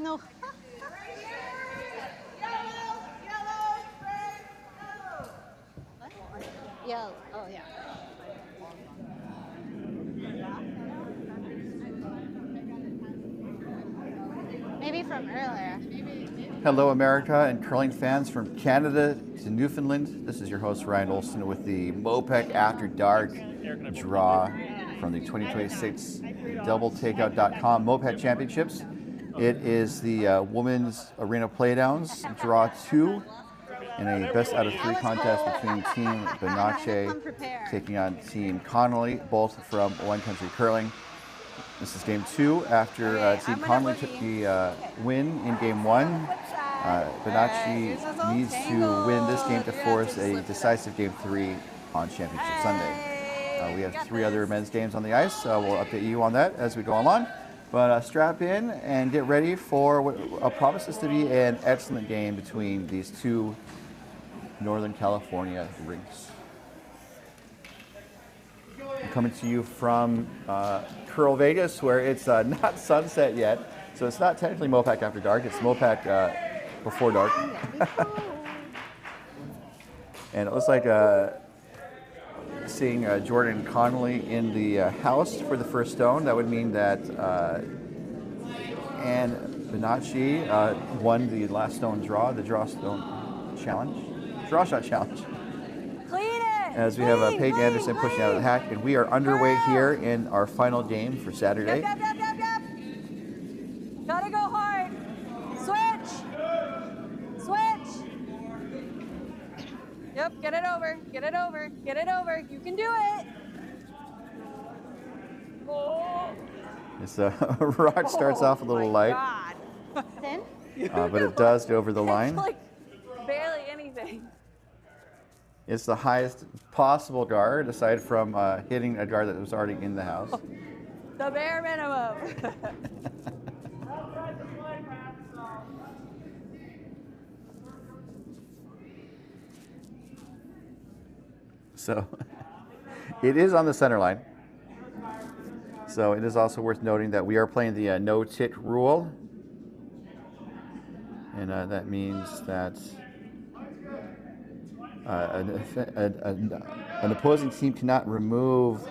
No. Yellow. Oh, yeah. Maybe from earlier. Hello, America and curling fans from Canada to Newfoundland. This is your host, Ryan Olson, with the MoPac After Dark draw from the 2026 DoubleTakeout.com MoPac Championships. It is the Women's Arena Playdowns Draw 2 in a best out of 3 contest between Team Bonache taking on Team Connelly, both from One Country Curling. This is game 2 after Team Connelly took the win in game 1. Bonache needs to win this game to force a decisive game 3 on Championship Sunday. We have 3 other men's games on the ice. We'll update you on that as we go along. But strap in and get ready for what promises to be an excellent game between these 2 Northern California rinks. Coming to you from Curl Vegas, where it's not sunset yet, so it's not technically MoPac After Dark, it's MoPac Before Dark. And it looks like seeing Jordan Connelly in the house for the first stone. That would mean that Ann Bonache won the last stone draw, the draw stone challenge, draw shot challenge. As we have Peyton Anderson pushing out of the hack, and we are underway here in our final game for Saturday. Yep. Gotta go hard. Switch. Yep, get it over. You can do it. Oh. This rock starts off a little light, Thin? but it does go over the line. It's like barely anything. It's the highest possible guard, aside from hitting a guard that was already in the house. The bare minimum. So it is on the center line. So it is also worth noting that we are playing the no-tick rule. And that means that an opposing team cannot remove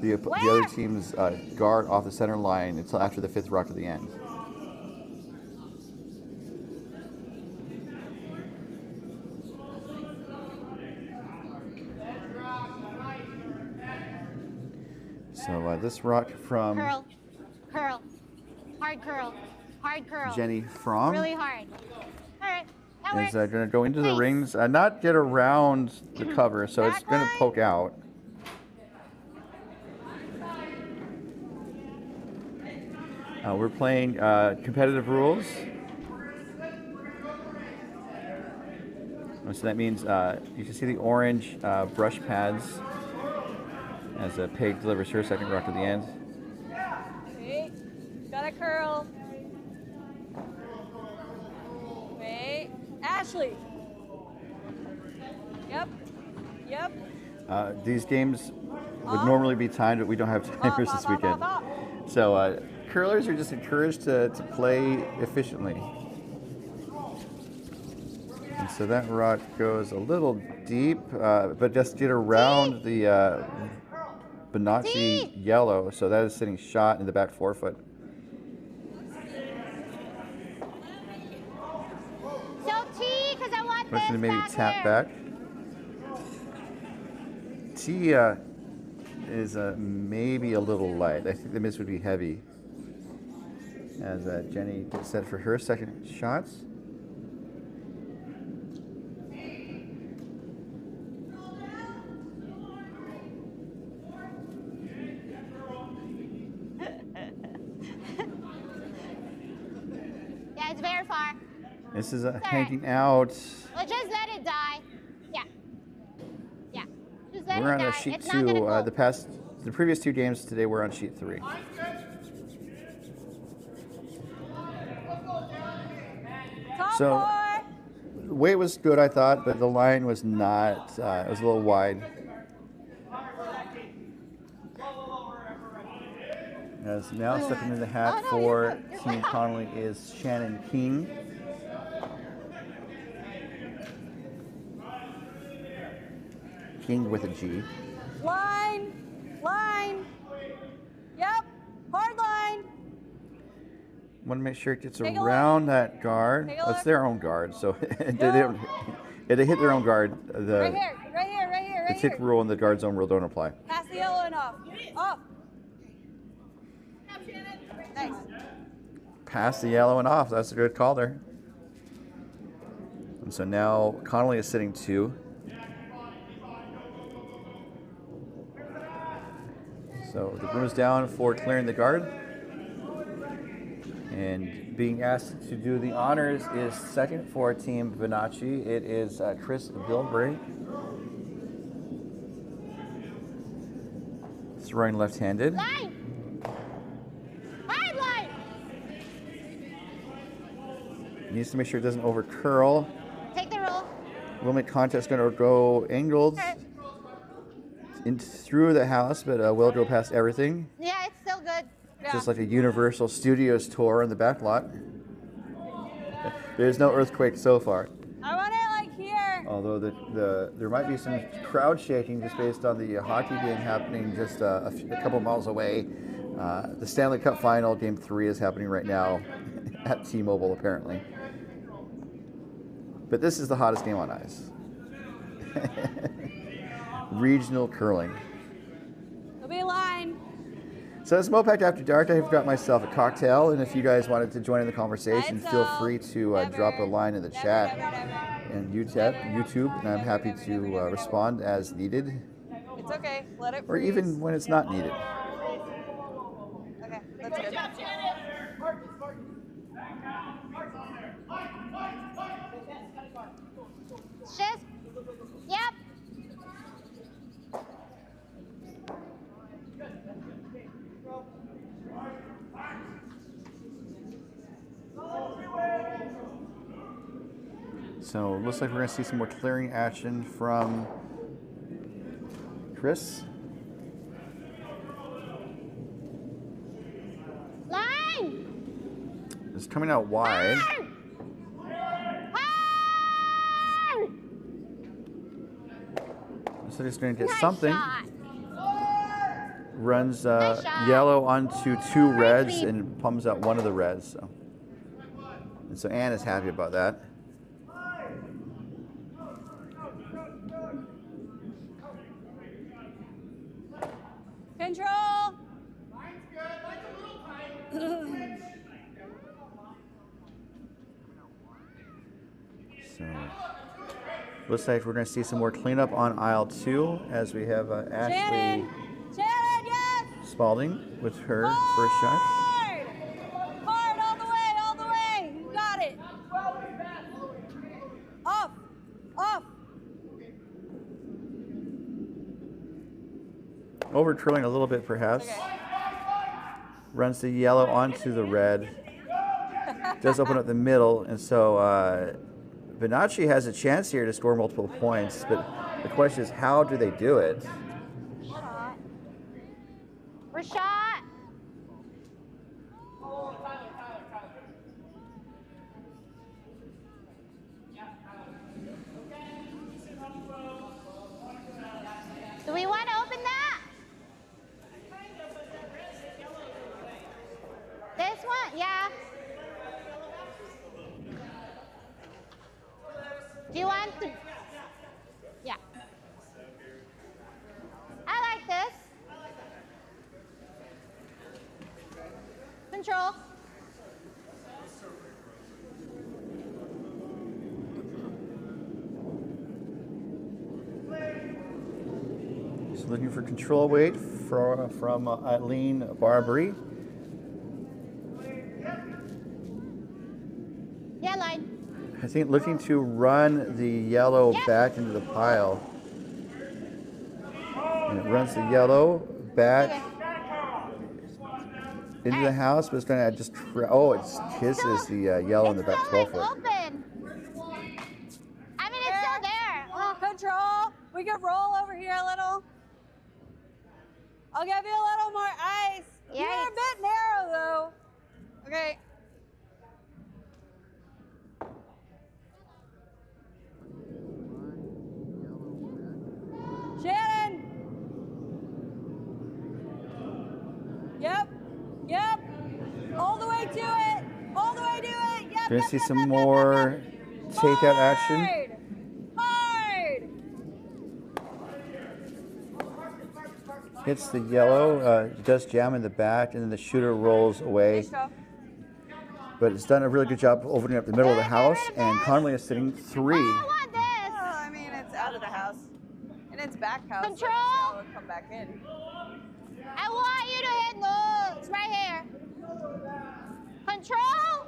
the other team's guard off the center line until after the 5th rock of the end. So this rock from Curl, hard curl. Jenny Fromm. Really hard. All right. Is going to go into the rings, not get around the cover, so it's going to poke out. We're playing competitive rules. So that means you can see the orange brush pads as Peg delivers her second rock at the end. Wait, gotta curl. Wait, Ashley. Yep. These games would normally be timed, but we don't have timers this weekend. So curlers are just encouraged to play efficiently. And so that rock goes a little deep, but just get around the Bonache yellow, so that is sitting shot in the back forefoot. So T, because I want this Going to maybe back tap there. back. T is maybe a little light. I think the miss would be heavy. As Jenny gets set for her second shots. Yeah, it's very far. This is hanging out. Well, just let it die. Yeah. Just let We're it on die. sheet It's not gonna 2. go. The previous 2 games today were on sheet 3. So weight was good, I thought, but the line was not. It was a little wide. As now stepping into the hat for Team Connelly is Shannon King. King with a G. Line. Line. Yep. Hard line. Want to make sure it gets Take a around that guard. Take a Oh, it's look. their own guard, so they No. don't. If they hit their own guard, Right the here. Right here. Right here. the Right tick here. rule and the guard zone rule don't apply. Pass the yellow and off. Off. Nice. Pass the yellow and off. That's a good call there. And so now Connelly is sitting 2. So the broom is down for clearing the guard. And being asked to do the honors is second for Team Bonache. It is Chris Bilbray. Throwing left-handed. Line. Hard line. Needs to make sure it doesn't over curl. Take the roll. Will make contest going to go angled in through the house, but will go past everything. Yeah, it's still good. Yeah. Just like a Universal Studios tour in the back lot. There's no earthquake so far. I want it like here. Although there might be some crowd shaking just based on the hockey game happening just a couple miles away. The Stanley Cup Final, Game 3, is happening right now at T-Mobile, apparently. But this is the hottest game on ice. Regional curling. It'll be a line. So it's MoPac After Dark. I've got myself a cocktail, and if you guys wanted to join in the conversation, That's feel all. free to Never. drop a line in the chat Never. and YouTube, and I'm happy to respond as needed, It's okay. Let it or freeze. even when it's not needed. Okay, that's good. Shiz. Yep. So it looks like we're going to see some more clearing action from Chris. Line. It's coming out wide. Hard. So he's going to get Nice something. shot. Runs Nice shot. yellow onto 2 reds Speed. and pumps out 1 of the reds. So Ann is happy about that. Control. So looks like we're going to see some more cleanup on aisle 2 as we have Ashley Shannon. Shannon, yes. Spalding with her first shot. Hard. Hard all the way, all the way. You got it. Off. Off. Over curling a little bit perhaps. Okay. Runs the yellow onto the red. Does open up the middle, and so Bonache has a chance here to score multiple points, but the question is, how do they do it? Shot. Rashad. Do we want to open that? This one? Yeah. Do you want to? Yeah. I like this. Control. So looking for control weight from Eileen Barbary. Yeah, line. I think looking to run the yellow back into the pile. And it runs the yellow back into the house, but it's going to just, it kisses the yellow in the back 12 foot. Open. I mean, it's still there. Oh, Control. We can roll over here a little. I'll give you a little more ice. You're a Yikes. bit narrow, though. Okay. Shannon! Yep. Yep. All the way to it. All the way to it. Yep. Gonna yep, see yep, some yep, more takeout action. Hard. Hard. Hits the yellow, does jam in the back, and then the shooter rolls away. Nice job. But it's done a really good job opening up the middle of the house, and Connelly is sitting 3. Oh, I want this. Well, I mean, it's out of the house. In its back house. Control. So it'll come back in. I want you to hit those right here. Control.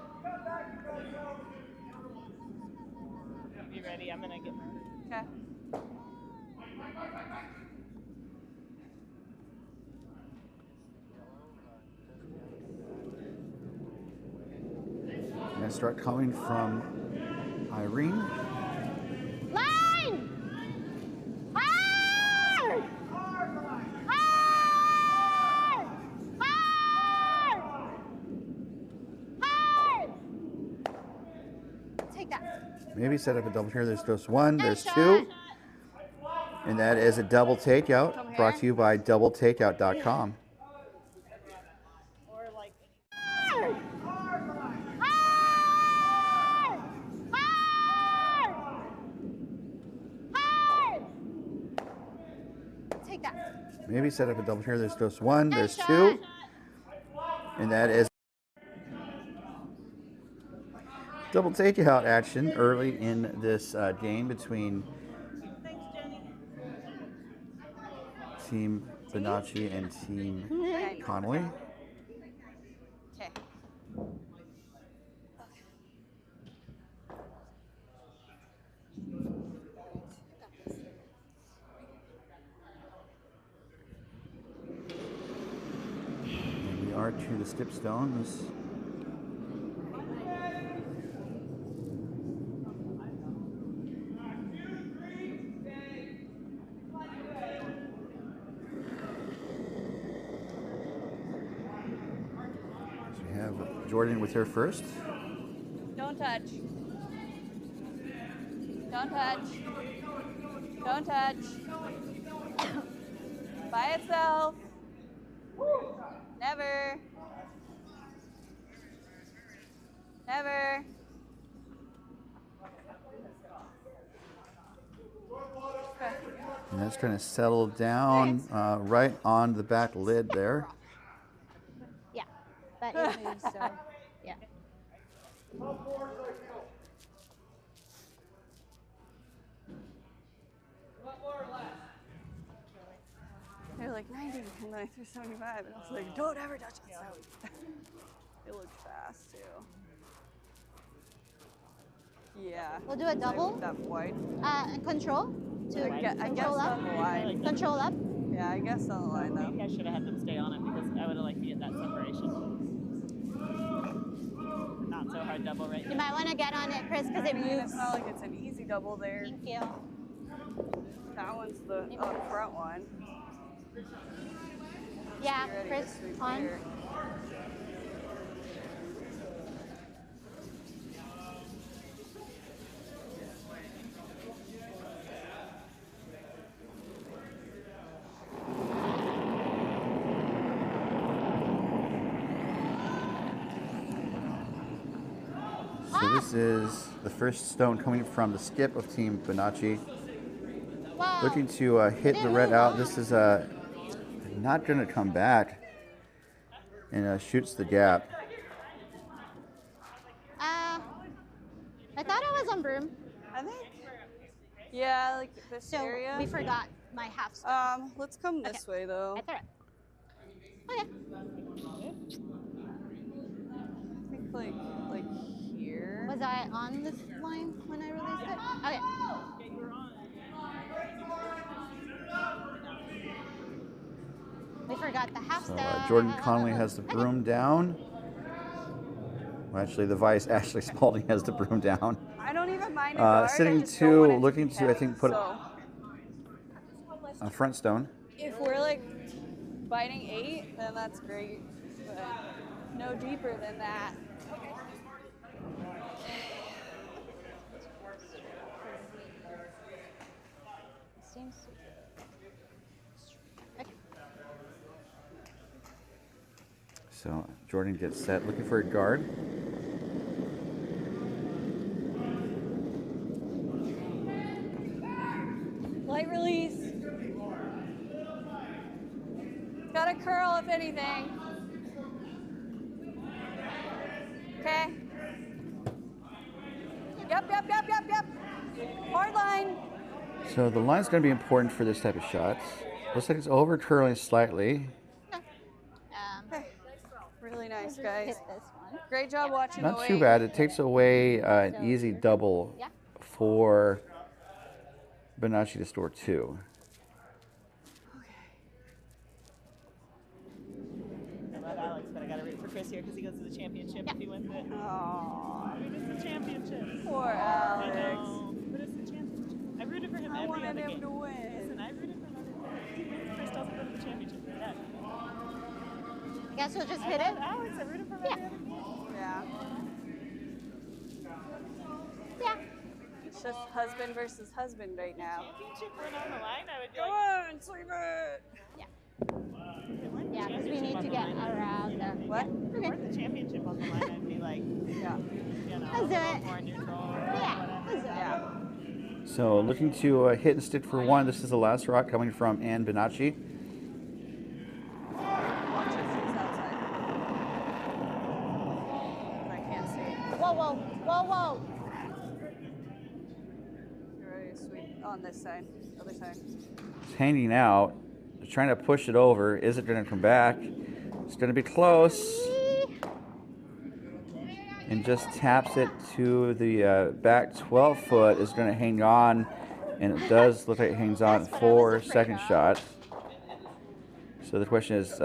Be ready. I'm gonna get. Okay. And start coming from Irene. Line. Hard. Hard. Hard. Hard. Take that. Maybe set up a double here. There's just 1, there's Nice 2. shot. And that is a double takeout, Come brought here. to you by doubletakeout.com. Or like. Hard. Hard. Hard. Hard. Take that. Maybe set up a double here. There's just 1, Nice there's shot. 2. And that is double takeout action early in this game between Team Bonache and Team Connelly. Okay. And we are to the skipstones. So we have Jordan with her first. Don't touch. Don't touch. Don't touch. By itself. Never. Never. Okay. And that's trying to settle down right on the back lid there. Yeah, but it moves, so yeah. They're like 90, and then I threw 75, and I was like, don't ever touch it. So it looked fast too. Yeah. We'll do a double. That wide. Control to I guess control up. on the line. Control up. Yeah, I guess on the line though. I should have had them stay on it because I would have liked to get that separation. Not so hard double right You now. might want to get on it, Chris, because I it mean, moves. it's not like it's an easy double there. Thank you. That one's the front one. Yeah, You ready Chris, to sweep on. here? So this is the first stone coming from the skip of Team Bonache. Wow. Looking to hit the red out. This is not going to come back, and shoots the gap. I thought I was on broom, I think. Yeah, like this so area. we forgot my half stone. Let's come this way though. I thought. Okay. I think like here. Was I on this line when I released it? Okay. We forgot the half So stone. Jordan Connelly has the broom down. Well, actually, the vice, Ashley Spalding, has the broom down. I don't even mind it. though. I Sitting just don't want to, it looking to, I think, put so a front stone. if we're like fighting 8, then that's great. But no deeper than that. Seems. Okay. So Jordan gets set, looking for a guard. Light release. Got a curl if anything. Okay. Yep. Hard line. So the line's going to be important for this type of shots. Looks like it's over curling slightly. Really nice, guys. Hit this one. Great job watching the Not weight. too bad. It takes away an easy double for Bonache to store 2. I love Alex, but I gotta root for Chris here because he goes to the championship if he wins it. Aww. It's the championship. Poor I Alex. know, but it's the championship. I rooted for him I every wanted other him game. to win. Listen, I rooted for him every game. Chris doesn't go to the championship. Yeah. I guess we'll just hit it. Alex, I rooted for him every other game. Yeah. Yeah. It's just husband versus husband right now. Championship went on the line, I would be Come like, on, sweep it. Yeah, because we need to get around the. What? if it weren't the championship on the line, I'd be like, Yeah. you know, Let's do it. more neutral or Yeah. whatever. Let's do it. Yeah. So looking to hit and stick for 1. This is the last rock coming from Ann Bonache. Watch it, she's outside. I can't see. Whoa. You're ready to sweep on this side, other side. It's hanging out. It's trying to push it over. Is it going to come back? It's going to be close. And just taps it to the back 12 foot. Is going to hang on. And it does look like it hangs on That's what I for was afraid second of. shot. So the question is,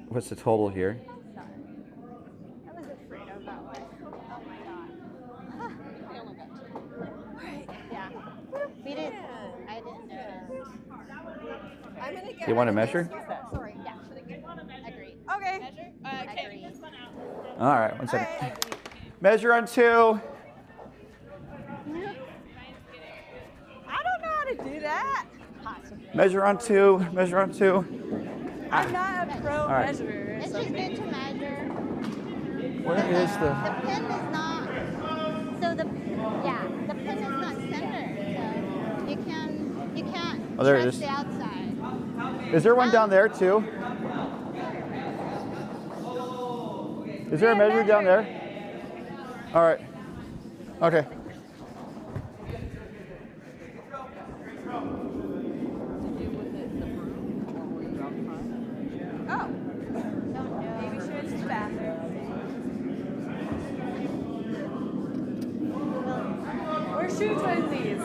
what's the total here? Sorry. I was afraid of that one. Oh my god. I only got 2. Yeah. We didn't. I didn't notice. I'm gonna get. You want to measure? Sorry. Yeah. Agreed. Okay. Agreed. All right, 1 second. Alright. Measure on 2. I don't know how to do that. Possibly. Measure on 2. Measure on 2. I'm not a pro right. measurer. It's so just good to measure. Where is The the... pin is not. So the pin is not centered. So you can't. Oh, there it trust is. the outside. Is there one down there too? Is there a measure down there? All right. Okay. Oh, Don't know. maybe she went to the bathroom. We're shoe twinsies.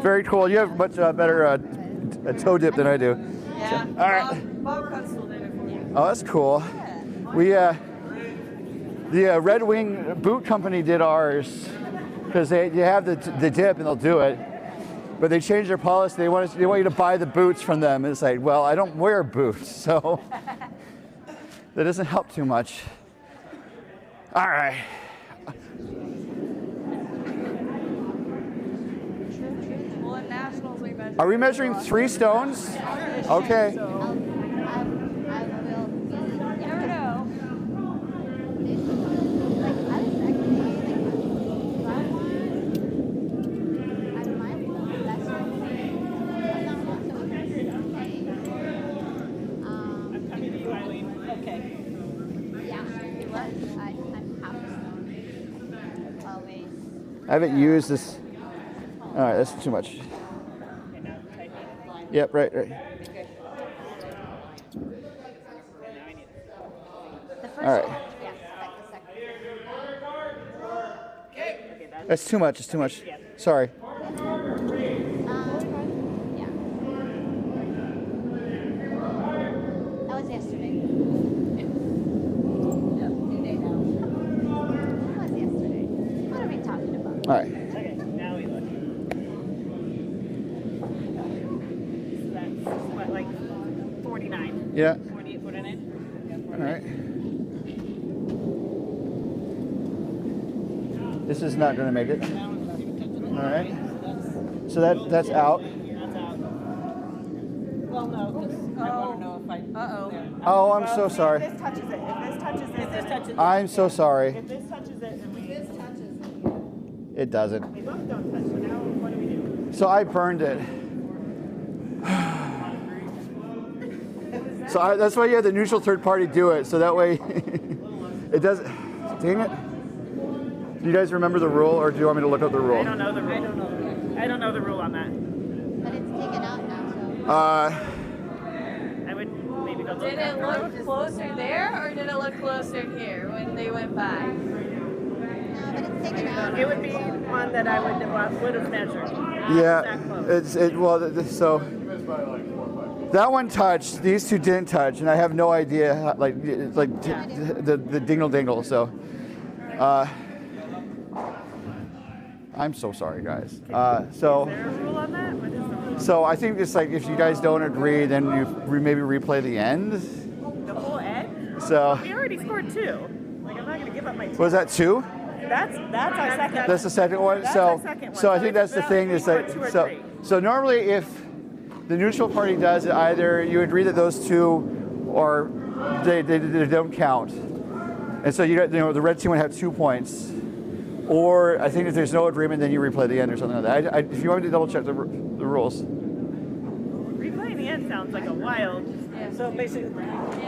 Very cool. You have much better a toe dip than I do. Yeah. All right. Bob Kunstler did it for me. Oh, that's cool. We the Red Wing Boot Company did ours because they have the dip and they'll do it, but they changed their policy. They want you to buy the boots from them. And it's like, well, I don't wear boots, so that doesn't help too much. All right. Well, at nationals we measured. Are we measuring 3 stones? Okay. So, I will be. you never know. Like I was actually like that one. I might be lesser. I'm not so okay. I'm coming to you, Eileen. Okay. Yeah. I'm half always. I haven't used this. All right, that's too much. Okay, now type in. Yep, right. Okay. Now I need it. The first All right. one. Yeah. Like the second. Okay, that's That's too much. It's too much. Sorry. Yeah. That was yesterday. That was yesterday. What are we talking about? All right. okay. Now we look. So that's what, like 49 Yeah. 48, 49. All right. This is not going to make it. All right. So that's out. That's out. Well, no, because I want to know if I. Oh, I'm so sorry. If this touches it. If this touches it. If this touches it. I'm so sorry. If this touches it, then we. This touches it. It doesn't. We both don't touch. So now what do we do? So I burned it. So that's why you have the neutral third party do it. So that way it doesn't. Dang it. Do you guys remember the rule, or do you want me to look up the rule? I don't know the rule. I don't know the rule on that. But it's taken out now, so. I would maybe go look. Did it look closer there, or did it look closer here when they went by? No, but it's taken out. It would be one that I would have measured. Yeah. That close. So that one touched. These two didn't touch, and I have no idea how, the dingle dingle. So. I'm so sorry, guys. Is there a rule on that? What is the rule? So I think it's like if you guys don't agree, then you maybe replay the end. The whole end? So We already scored 2. Like, I'm not going to give up my 2. was that 2? That's our second. That's the second one. That's So our second one. so I think that's the thing is that that we scored 2 or 3. so normally if the neutral party does it, either you agree that those two or they don't count, and so the red team would have 2 points. Or I think if there's no agreement, then you replay the end or something like that. If you want me to double check the rules. Replaying the end sounds like a wild. So basically,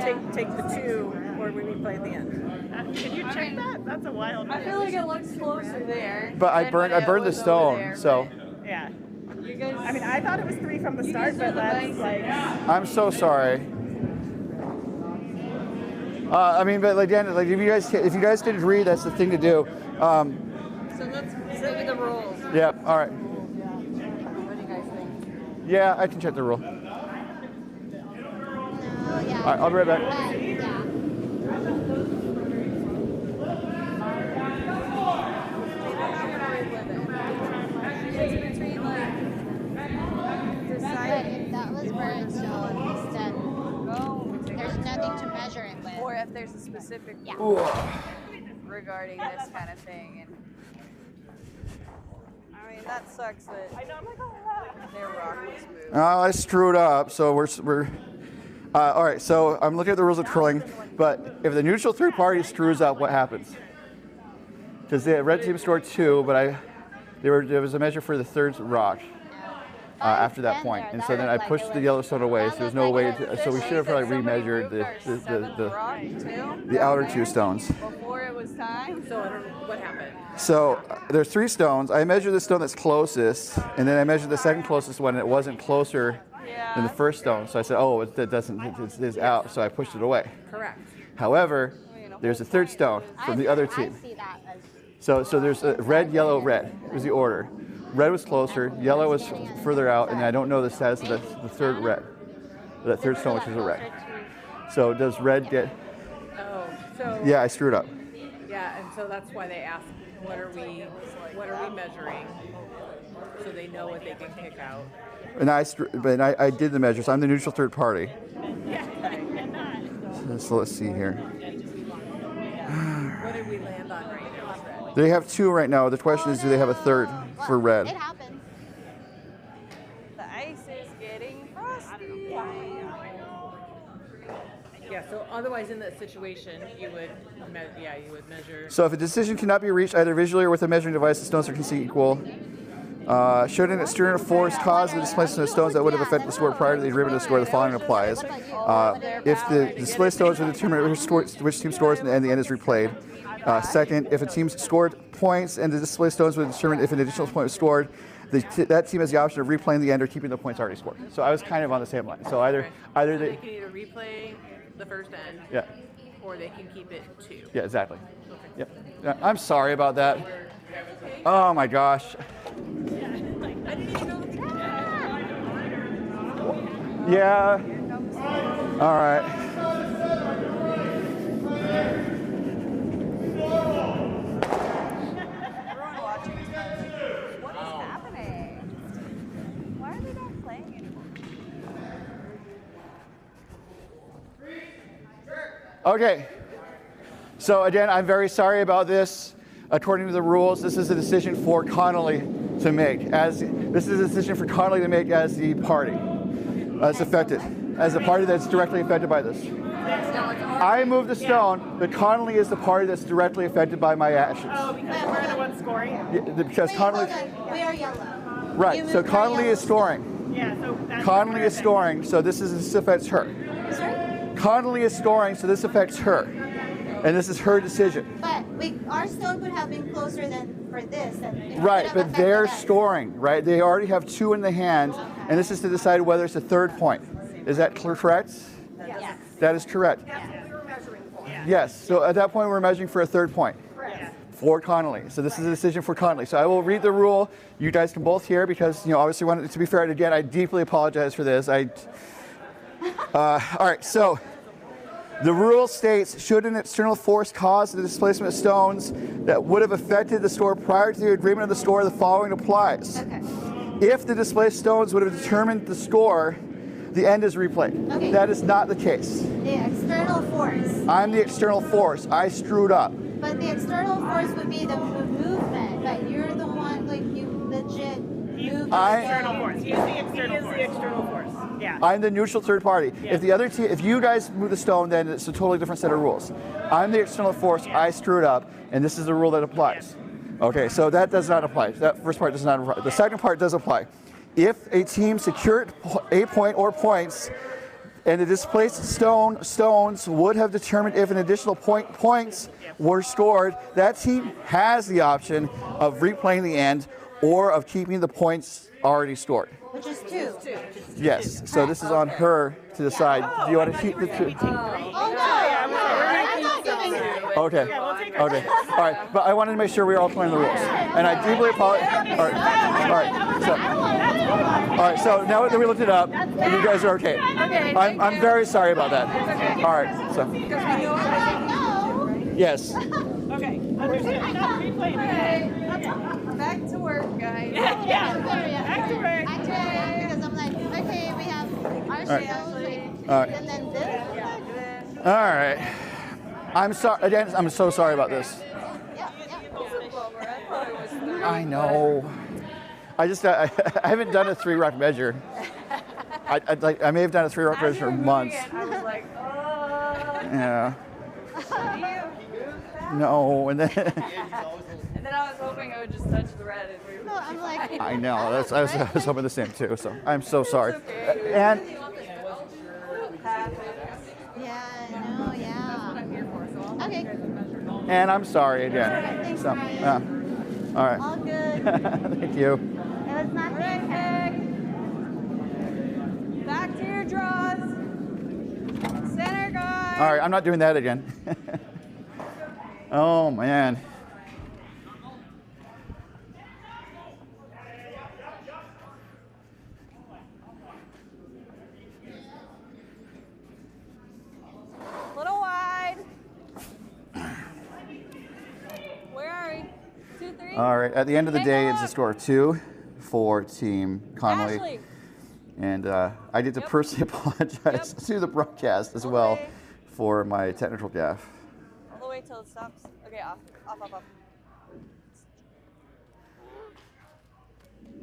take the 2 or we replay the end. Can you check that? That's a wild. I feel like it looks closer there. But I than burned when it the was over stone, there, so Yeah. but you guys, I mean, I thought it was 3 from the start, but that's like. I'm so sorry. I mean, but like Dan, like if you guys can agree, that's the thing to do. so let's look at the rules. Yeah. All right. What do you guys think? Yeah, I can check the rule. Oh, yeah. All right, I'll be right back. Yeah. It's between like But decide if that was burnstone, then go there's nothing to measure it with. or if there's a specific Yeah. rule regarding this kind of thing. And I mean that sucks that I know, I'm like, oh, their rock was moved. Oh, I screwed up. So we're all right. So I'm looking at the rules of curling, but if the neutral third party screws up, what happens? Because the red team scored 2, but there was a measure for the third rock after that point, and so then I pushed the yellow stone away. So there's no way to. So we should have probably remeasured the outer 2 stones. Before it was time. So I don't know what happened. So there's 3 stones. I measured the stone that's closest, and then I measured the second closest one, and it wasn't closer than the first stone. So I said, oh, it's out. So I pushed it away. Correct. However, there's a third stone from the other team. I see that as So there's a red, yellow, red was the order. Red was closer, yellow was further out, and I don't know the status of the third red. That third stone, which is a red. So does red get? Oh, so Yeah, I screwed up. yeah, and so that's why they ask, what are we measuring, so they know what they can kick out. And I did the measures. I'm the neutral third party. So let's see here. What did we land on right now? Fred? They have 2 right now. The question is, do they have a third for red? it happens. The ice is getting frosty. Yeah, so otherwise in that situation, you would measure. So if a decision cannot be reached either visually or with a measuring device, the stones are considered equal. Should an external force cause the displacement of stones that would have affected the score prior to the agreement of the score, the following applies. If the displaced stones are determined which team scores and the end is replayed. Second, if a team scored points and the displaced stones would determine if an additional point was scored, that team has the option of replaying the end or keeping the points already scored. So I was kind of on the same line. So either They they, can either replay the first end, yeah, or they can keep it 2. yeah, exactly. Yep. Yeah, I'm sorry about that. Oh my gosh. I didn't even know. Yeah. All right. Everyone watching is probably like, what is happening? Why are they not playing anymore? Okay. So again, I'm very sorry about this. According to the rules, this is a decision for Connelly to make. This is a decision for Connelly to make as the party that's affected, as the party that's directly affected by this. I moved the stone, but Connelly is the party that's directly affected by my actions. Oh, because we're the ones scoring? Yeah, because Connelly. We are yellow. Right. So Connelly is storing. Yeah. So that's Connelly is storing, so this affects her. Sorry? Connelly is storing, so this affects her. And this is her decision. But our stone would have been closer than for this. Right, but they're storing, right? They already have 2 in the hand, and this is to decide whether it's a 3rd point. Is that correct? Yes. That is correct. That's what we were measuring for. Yes, so at that point we're measuring for a 3rd point. For Connelly. So this is a decision for Connelly. So I will read the rule. You guys can both hear because, obviously, to be fair, and again, I deeply apologize for this. All right, so the rule states, should an external force cause the displacement of stones that would have affected the store prior to the agreement of the store, the following applies. Okay. If the displaced stones would have determined the score, the end is replayed. Okay. That is not the case. The external force. I'm the external force. I screwed up. But the external force would be the movement. But you're the one, you legit move. External force. He's the external force. Yeah. I'm the neutral third party. Yeah. If the other team, if you guys move the stone, then it's a totally different set of rules. I'm the external force. I screwed up, and this is the rule that applies. Okay, so that does not apply. That first part does not apply. The second part does apply. If a team secured a point or points, and the displaced stones would have determined if an additional points were scored, that team has the option of replaying the end or of keeping the points already scored. Which is 2. Yes, so this is on her to decide. Do you want to keep the 2? Oh, no. I'm not giving it. Okay, okay, all right, but I wanted to make sure we were all playing the rules, and I deeply apologize. All right, so now that we looked it up, you guys are okay. I'm very sorry about that. All right, so. Yes. Okay. Understood. Not replaying. Back to work, guys. Yeah. Back to work. Because I'm like, okay, we have our shows, All right. and then this. All right. I'm sorry. Again, I'm so sorry about this. I know. I haven't done a 3-rock measure. I may have done a 3-rock measure for months. I was like, Yeah. No, and then. And then I was hoping I would just touch the red and we would. No, I'm like, I know. I was hoping the same too. So I'm so sorry. okay. And yeah, no, yeah. Okay, and I'm sorry again. thanks, So, Ryan. all right. All good. Thank you. It was not Back to your draws. Center guard. All right, I'm not doing that again. Oh man. Little wide. Where are we? 2, 3. All right. At the end of the day, it's a score of 2 for Team Connelly. Ashley. And I need to personally apologize to the broadcast as well Okay. for my technical gaffe. All the way till it stops. Okay, off.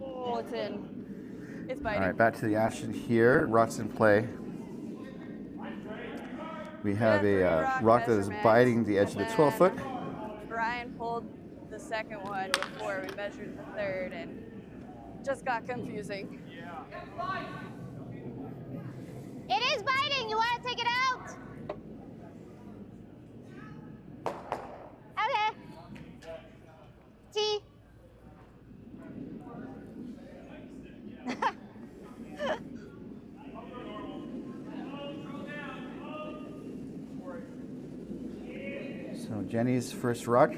Oh, it's in. It's biting. All right, back to the action here. Rock's in play. We have a rock that is biting the edge of the 12-foot. Brian pulled the second one before we measured the third, and just got confusing. It is biting. You want to take it out? Okay. T. So Jenny's first rock.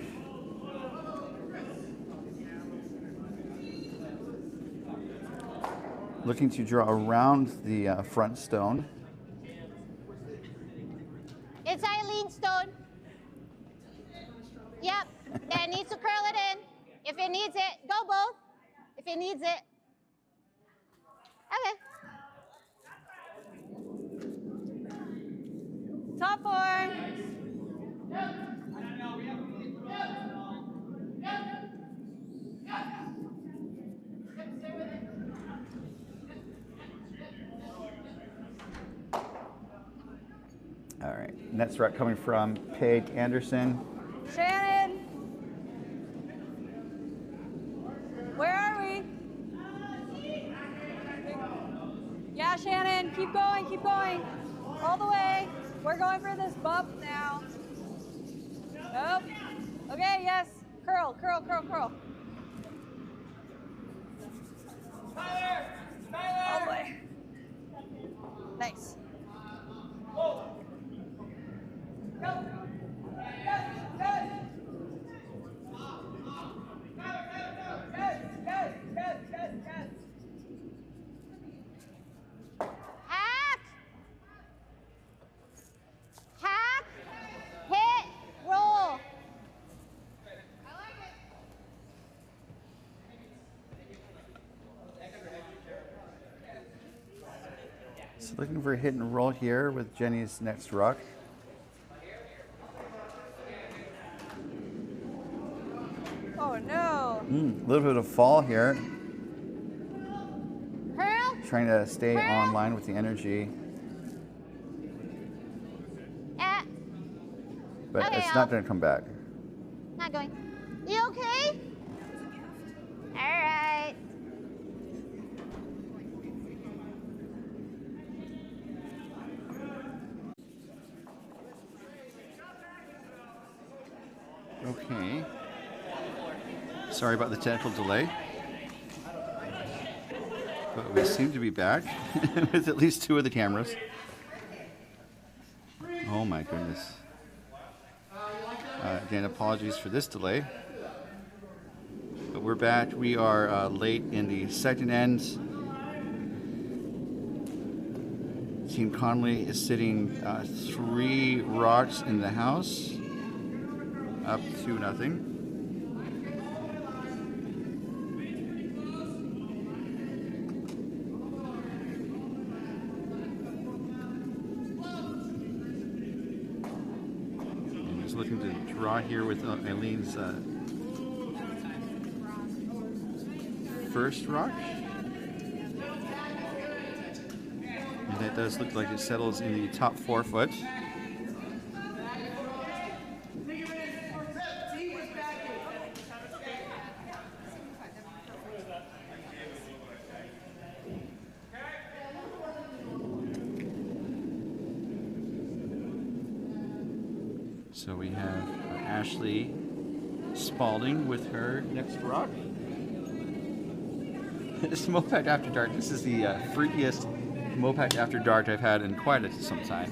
Looking to draw around the front stone. It's Eileen's stone. Yep. It needs to curl it in. If it needs it, go both. If it needs it. Okay. Top 4. All right, next rock coming from Paige Anderson. Shannon! Where are we? Yeah, Shannon, keep going, keep going. All the way. We're going for this bump now. Nope. Okay, yes. Curl, curl, curl, curl. All the way. Nice. Hack! Hack! Hit! Roll! So looking for a hit and roll here with Jenny's next rock. Oh no. A little bit of fall here. Curl! Trying to stay online with the energy, but Okay, it's not going to come back. Not going. You okay? All right. Okay. Sorry about the technical delay. But we seem to be back with at least 2 of the cameras. Oh my goodness. Again, apologies for this delay. But we're back. We are late in the second end. Team Connelly is sitting 3 rocks in the house. Up 2-0. Looking to draw here with Eileen's first rock. And that does look like it settles in the top 4 foot. So we have Ashley Spalding with her next rock. This MoPac After Dark. This is the freakiest MoPac After Dark I've had in quite some time.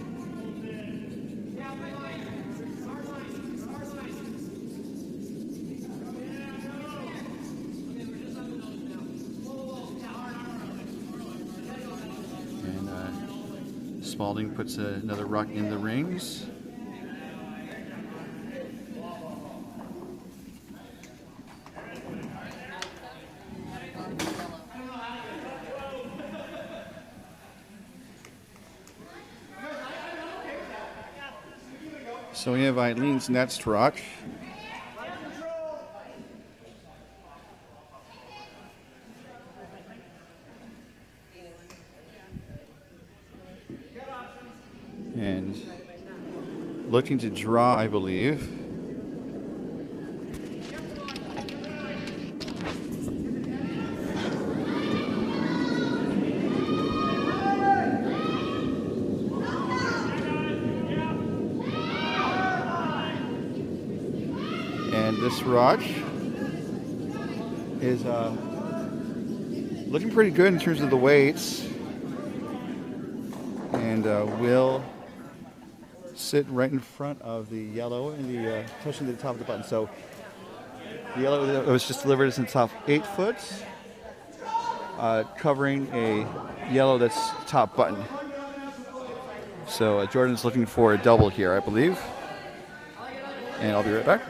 And Spalding puts another rock in the rings. So we have Eileen's next rock. And looking to draw, I believe. And this rock is looking pretty good in terms of the weights, and will sit right in front of the yellow and the touching the top of the button. So the yellow that was just delivered is in the top 8 foot, covering a yellow that's top button. So Jordan's looking for a double here, I believe, and I'll be right back.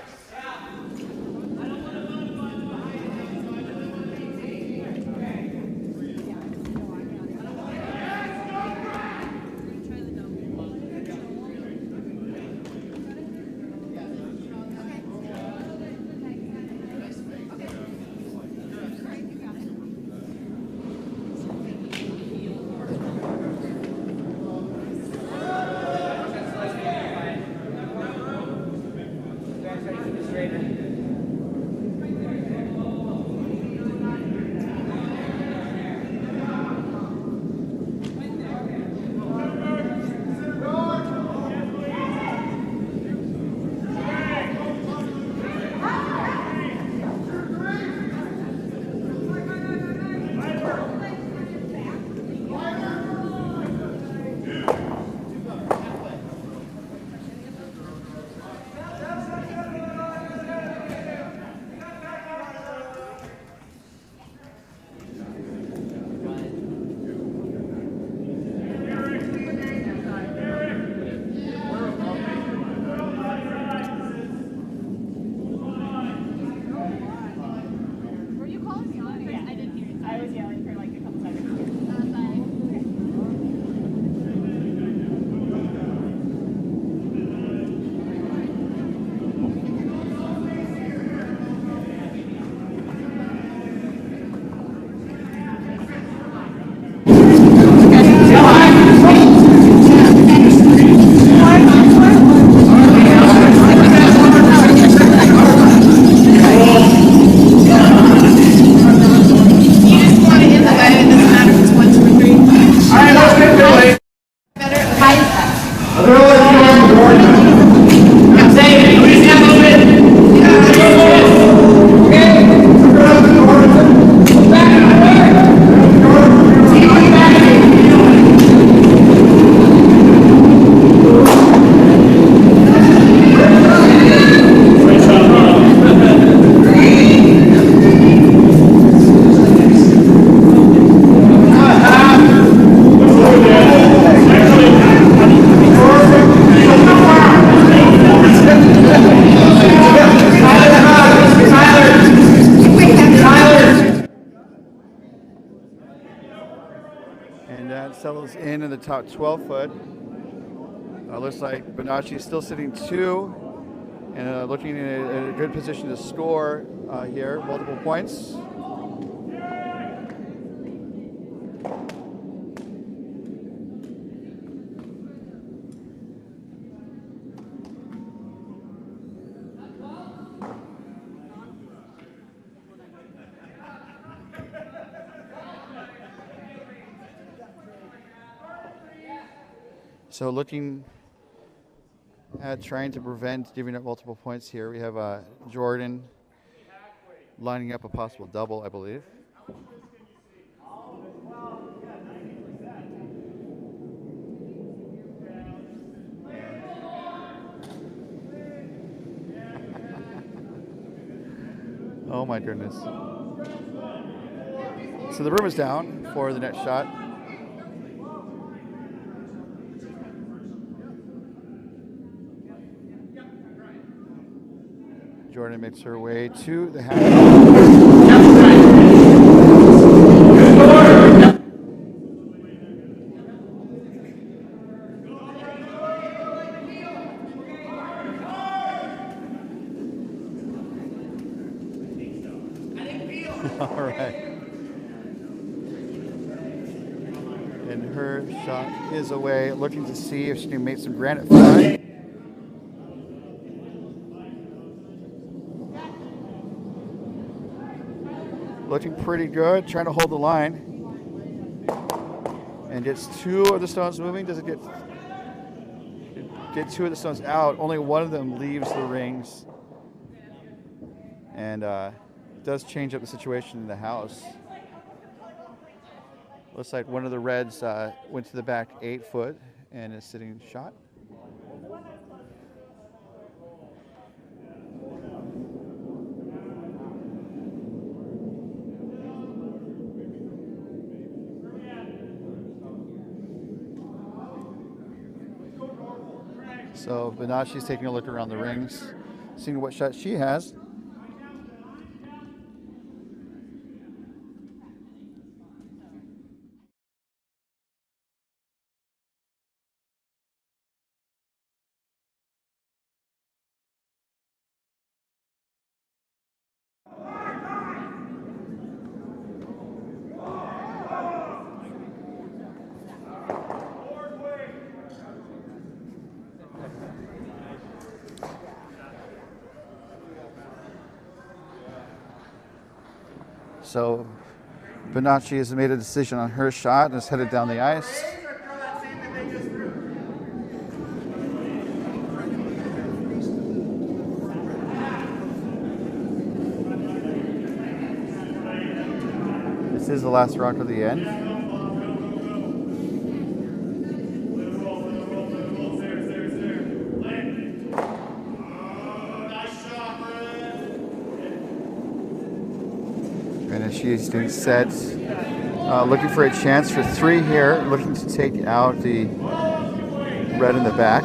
settles in the top 12 foot. Looks like Bonache is still sitting 2 and looking in a good position to score here, multiple points. So looking at trying to prevent giving up multiple points here, we have Jordan lining up a possible double, I believe. Oh my goodness. So the room is down for the next shot. Jordan makes her way to the half. All right. And her shot is away, looking to see if she can make some granite fly. Looking pretty good, trying to hold the line. And gets 2 of the stones moving. Does it get 2 of the stones out? Only one of them leaves the rings. And does change up the situation in the house. Looks like one of the reds went to the back 8 foot and is sitting shot. So Bonache's taking a look around the rings, seeing what shot she has. So Bonache has made a decision on her shot and is headed down the ice. This is the last rock of the end. And she's doing sets, looking for a chance for 3 here, looking to take out the red in the back.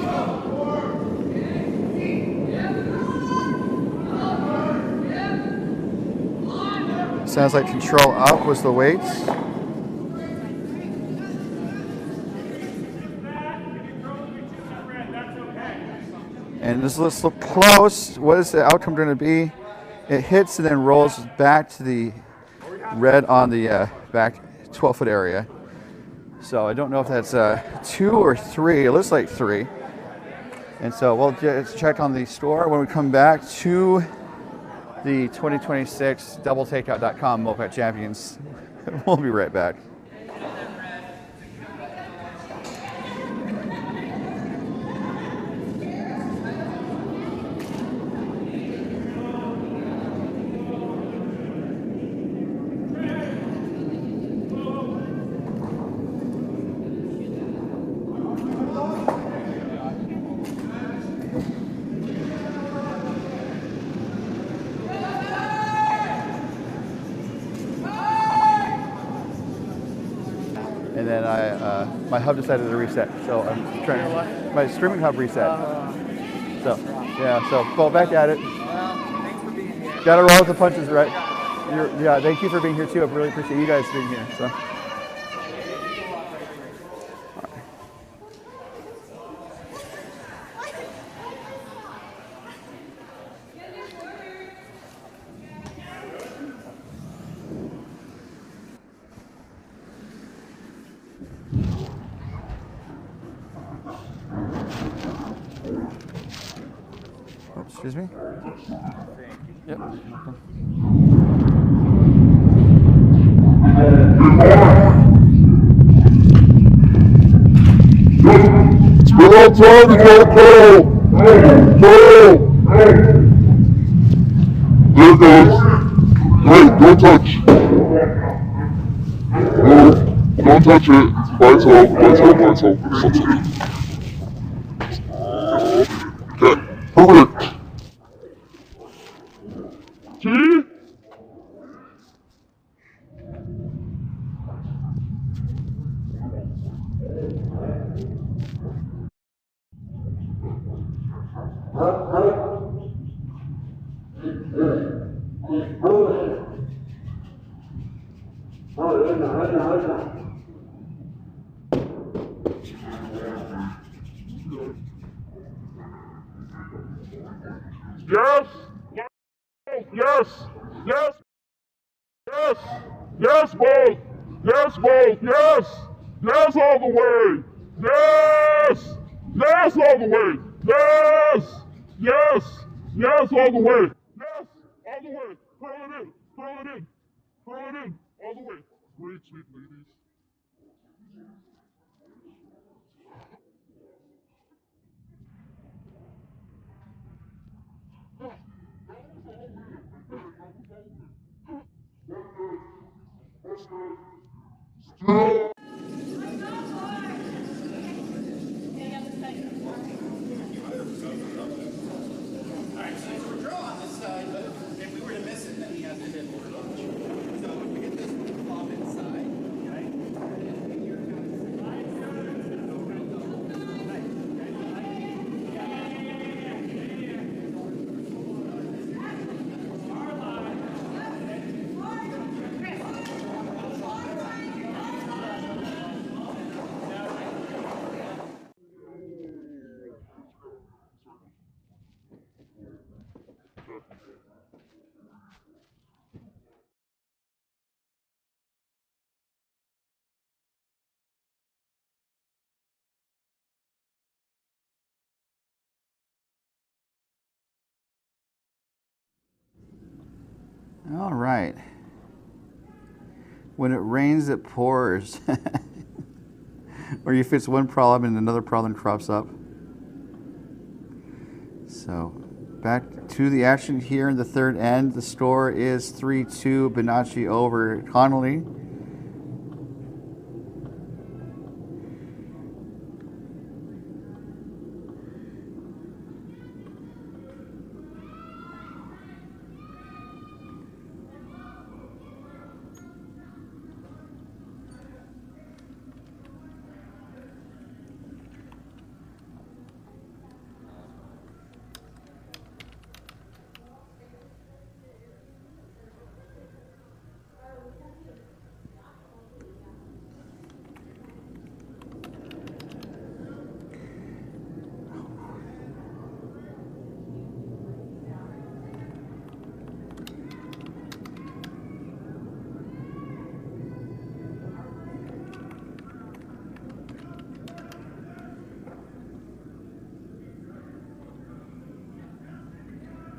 Sounds like control up was the weight. And this looks close. What is the outcome going to be? It hits and then rolls back to the red on the back 12-foot area. So I don't know if that's 2 or 3. It looks like 3. And so we'll just check on the score when we come back to the 2026 doubletakeout.com MoPac Champions. We'll be right back. And then my hub decided to reset, so I'm trying to, my streaming hub reset. So, yeah, so go back at it. Thanks for being here. Gotta roll with the punches, right? Yeah, thank you for being here too. I really appreciate you guys being here. So. Excuse me? Yep. Spin outside, you gotta pull! Pull! There it goes. Hey, don't touch. No, don't touch it. By itself, by itself, by itself. Stop touching. Okay, perfect. See? Yes! Yes! Yes! Yes! Yes, both! Yes, both! Yes! Yes, all the way! Yes! Yes, all the way! Yes! Yes! Yes, all the way! Yes! All the way! Curl it in! Curl it in! Curl it in! All the way! Great, sweet ladies. All right. When it rains, it pours. Or you fix one problem and another problem crops up. So back to the action here in the third end. The score is 3-2 Bonache over Connelly.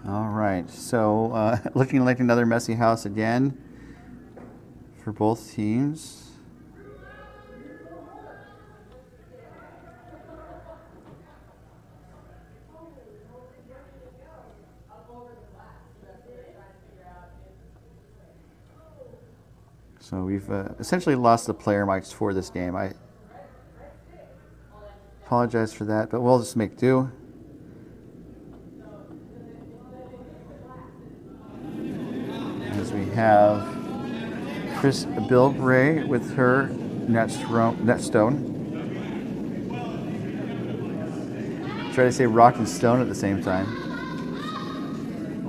All right, so looking like another messy house again for both teams. So we've essentially lost the player mics for this game. I apologize for that, but we'll just make do. As we have Chris Bilbray with her Netstone. Try to say rock and stone at the same time.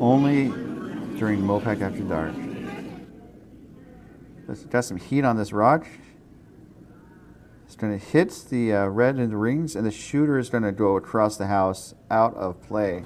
Only during MoPac After Dark. It's got some heat on this rock. It's going to hit the red in the rings, and the shooter is going to go across the house out of play.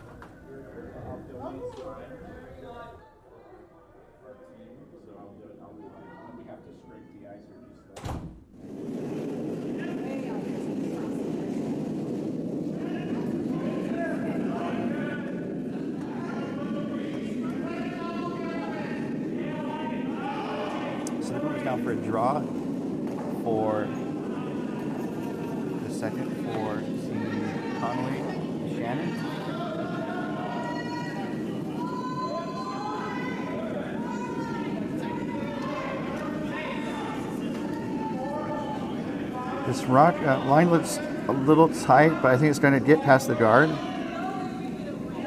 down for a draw for the second for Team Connelly and Shannon. This rock line looks a little tight, but I think it's going to get past the guard.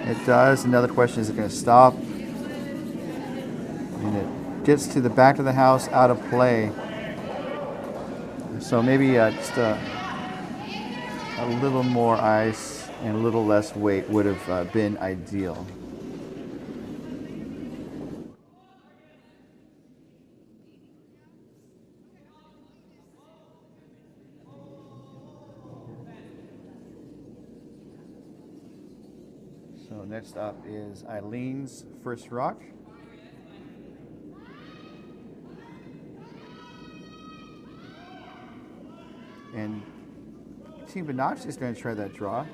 It does. Another question, is it going to stop? And it gets to the back of the house, out of play. So maybe just a little more ice and a little less weight would have been ideal. So next up is Eileen's first rock. And Team Bonache is going to try that draw.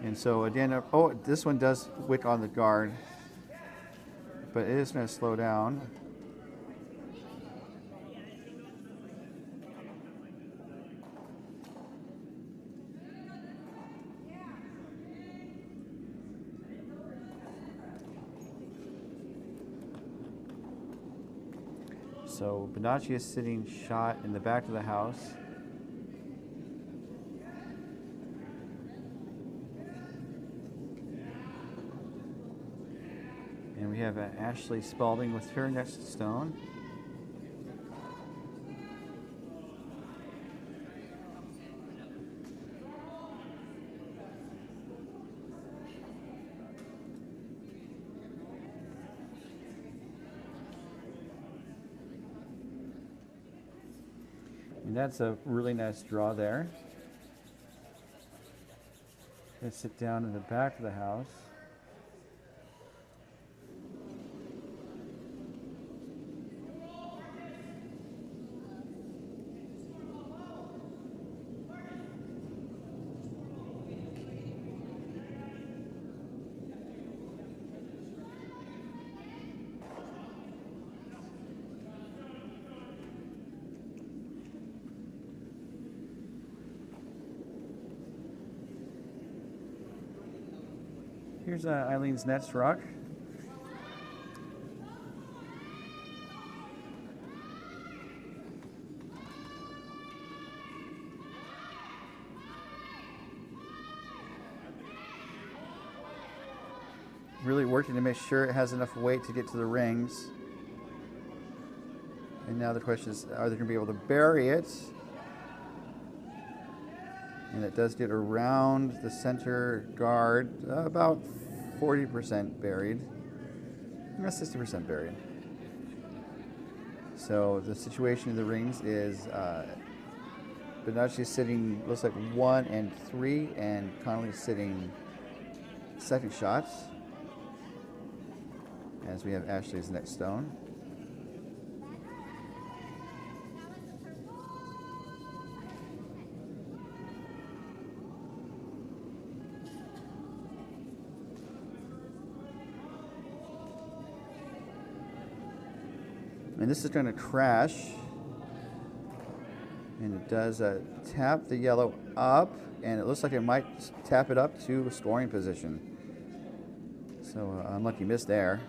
And so again, oh, this one does wick on the guard, but it is going to slow down. So Bonache is sitting shot in the back of the house. And we have Ashley Spalding with her next stone. And that's a really nice draw there. Let's sit down in the back of the house. Here's Eileen's next rock. Really working to make sure it has enough weight to get to the rings. And now the question is, are they going to be able to bury it? And it does get around the center guard, about 40% buried, 60% buried. So the situation in the rings is Bonache is sitting, looks like 1 and 3, and Connelly sitting second shots, as we have Ashley's next stone. And this is going to crash, and it does tap the yellow up, and it looks like it might tap it up to a scoring position. So unlucky miss there.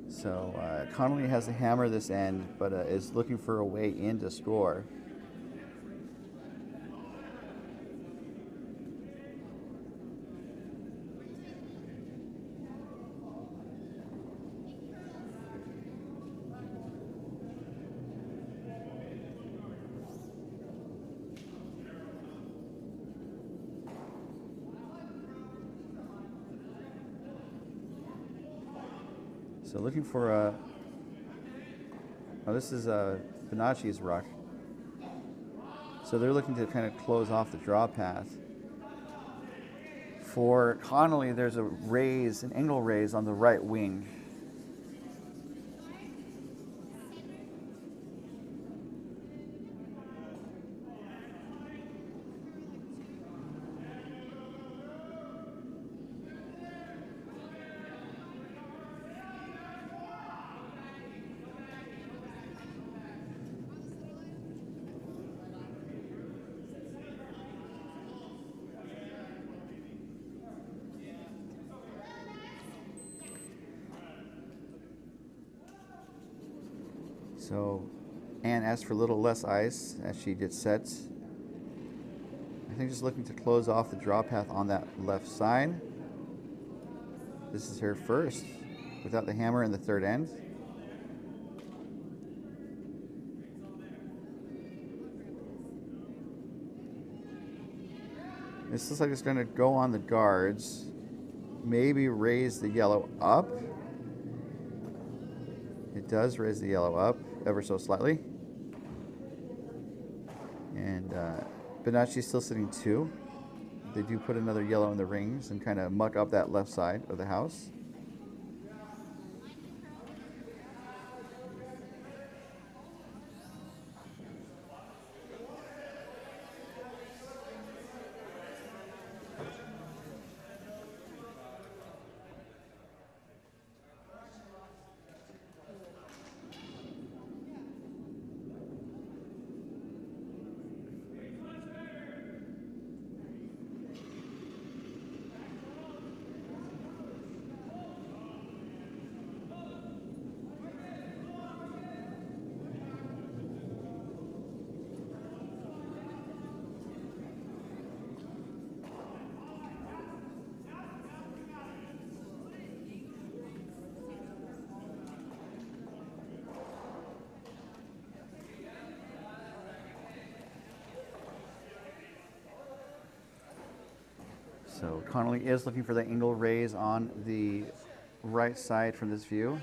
So Connelly has to hammer this end, but is looking for a way in to score. So looking for a, oh, this is Bonache's rock. So they're looking to kind of close off the draw path. For Connelly, there's a raise, an angle raise on the right wing. So Anne asked for a little less ice as she gets set. I think just looking to close off the draw path on that left side. This is her first without the hammer in the third end. This looks like it's going to go on the guards. Maybe raise the yellow up. It does raise the yellow up ever so slightly. And Bonache's still sitting 2. They do put another yellow in the rings and kind of muck up that left side of the house. So Connelly is looking for the angle raise on the right side from this view.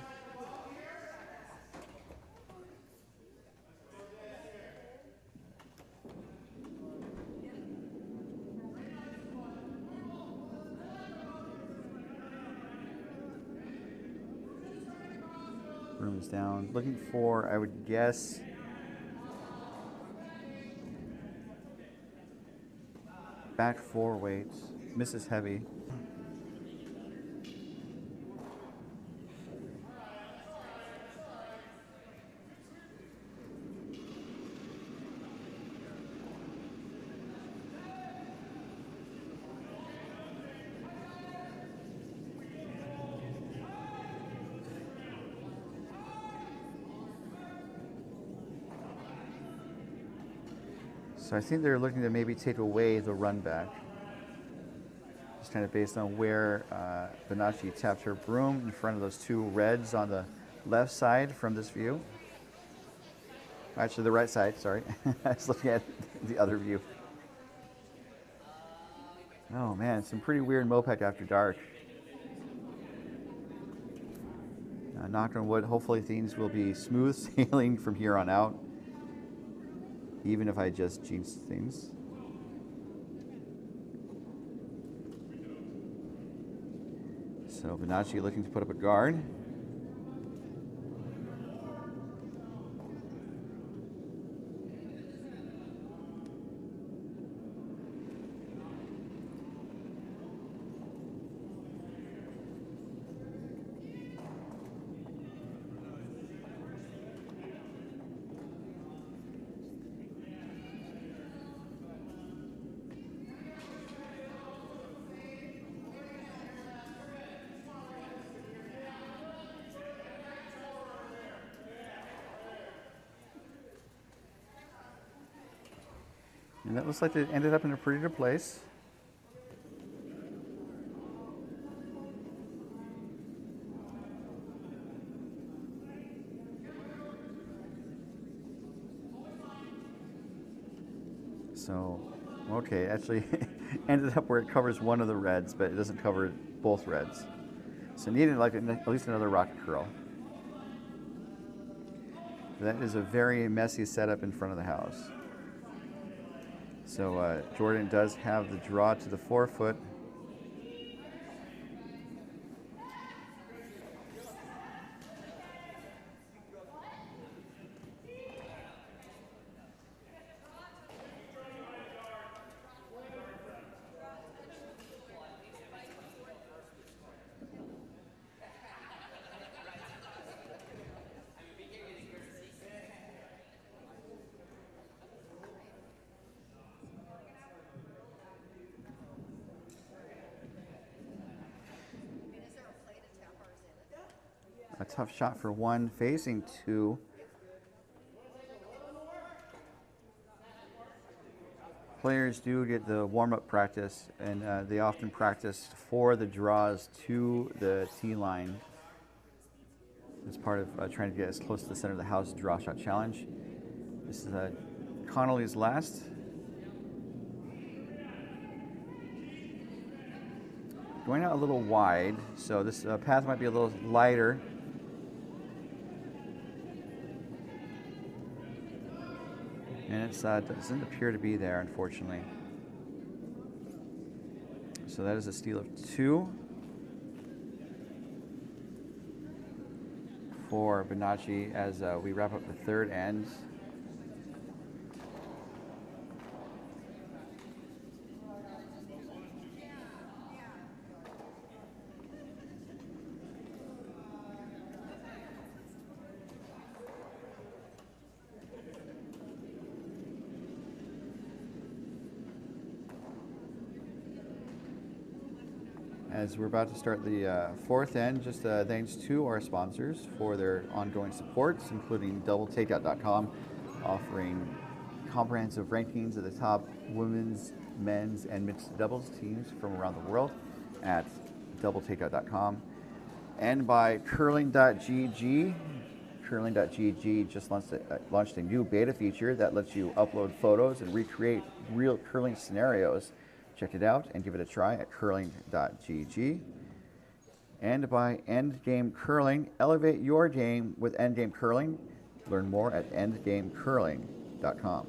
Room is down. Looking for, I would guess, back 4 weights. Misses heavy. So I think they're looking to maybe take away the run back. Just kind of based on where Bonache tapped her broom in front of those 2 reds on the left side from this view. Actually, the right side, sorry. I was looking at the other view. Oh man, some pretty weird MoPac After Dark. Knock on wood, hopefully things will be smooth sailing from here on out. Even if I just jinx things. So Bonache looking to put up a guard. And that looks like it ended up in a pretty good place. So, okay, actually ended up where it covers one of the reds, but it doesn't cover both reds. So needed like at least another rocket curl. That is a very messy setup in front of the house. So Jordan does have the draw to the 4 foot. tough shot for 1, facing 2. Players do get the warm-up practice, and they often practice for the draws to the tee line as part of trying to get as close to the center of the house draw shot challenge. This is Connelly's last. Going out a little wide, so this path might be a little lighter. And it doesn't appear to be there, unfortunately. So that is a steal of 2 for Bonache as we wrap up the third end. As we're about to start the fourth end, just thanks to our sponsors for their ongoing support, including doubletakeout.com, offering comprehensive rankings of the top women's, men's, and mixed doubles teams from around the world at doubletakeout.com, and by curling.gg. Curling.gg just launched a new beta feature that lets you upload photos and recreate real curling scenarios. Check it out and give it a try at curling.gg. And by Endgame Curling, elevate your game with Endgame Curling. Learn more at endgamecurling.com.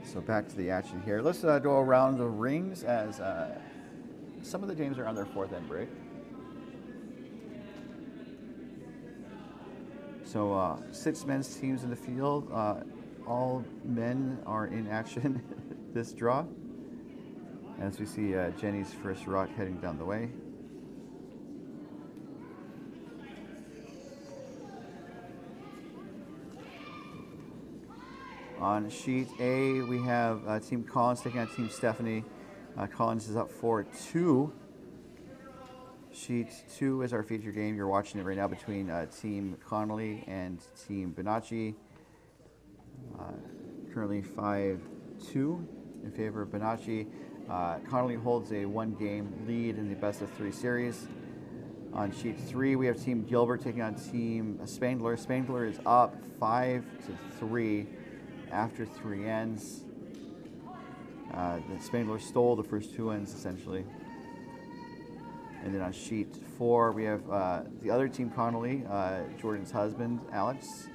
So back to the action here. Let's go around the rings as some of the games are on their fourth end break. So 6 men's teams in the field. All men are in action this draw. As we see Jenny's first rock heading down the way. On sheet A, we have Team Collins taking on Team Stephanie. Collins is up 4-2. Sheet 2 is our feature game. You're watching it right now between Team Connelly and Team Bonache. Currently 5-2 in favor of Bonache. Connelly holds a 1-game lead in the best of 3 series. On sheet 3, we have Team Gilbert taking on Team Spangler. Spangler is up 5-3 after 3 ends. The Spangler stole the first 2 ends, essentially. And then on sheet 4, we have the other Team Connelly, Jordan's husband, Alex,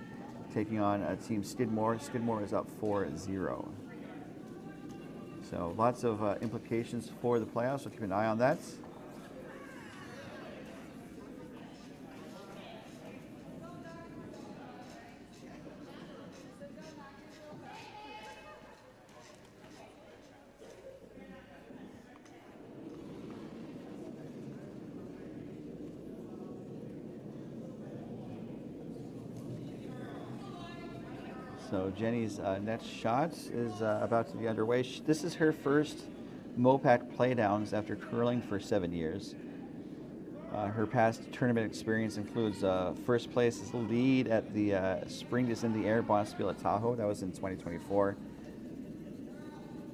taking on Team Skidmore. Skidmore is up 4-0. So lots of implications for the playoffs, so keep an eye on that. So Jenny's next shot is about to be underway. This is her first MoPac Playdowns after curling for 7 years. Her past tournament experience includes first place as lead at the Spring is in the Air Bonspiel at Tahoe. That was in 2024.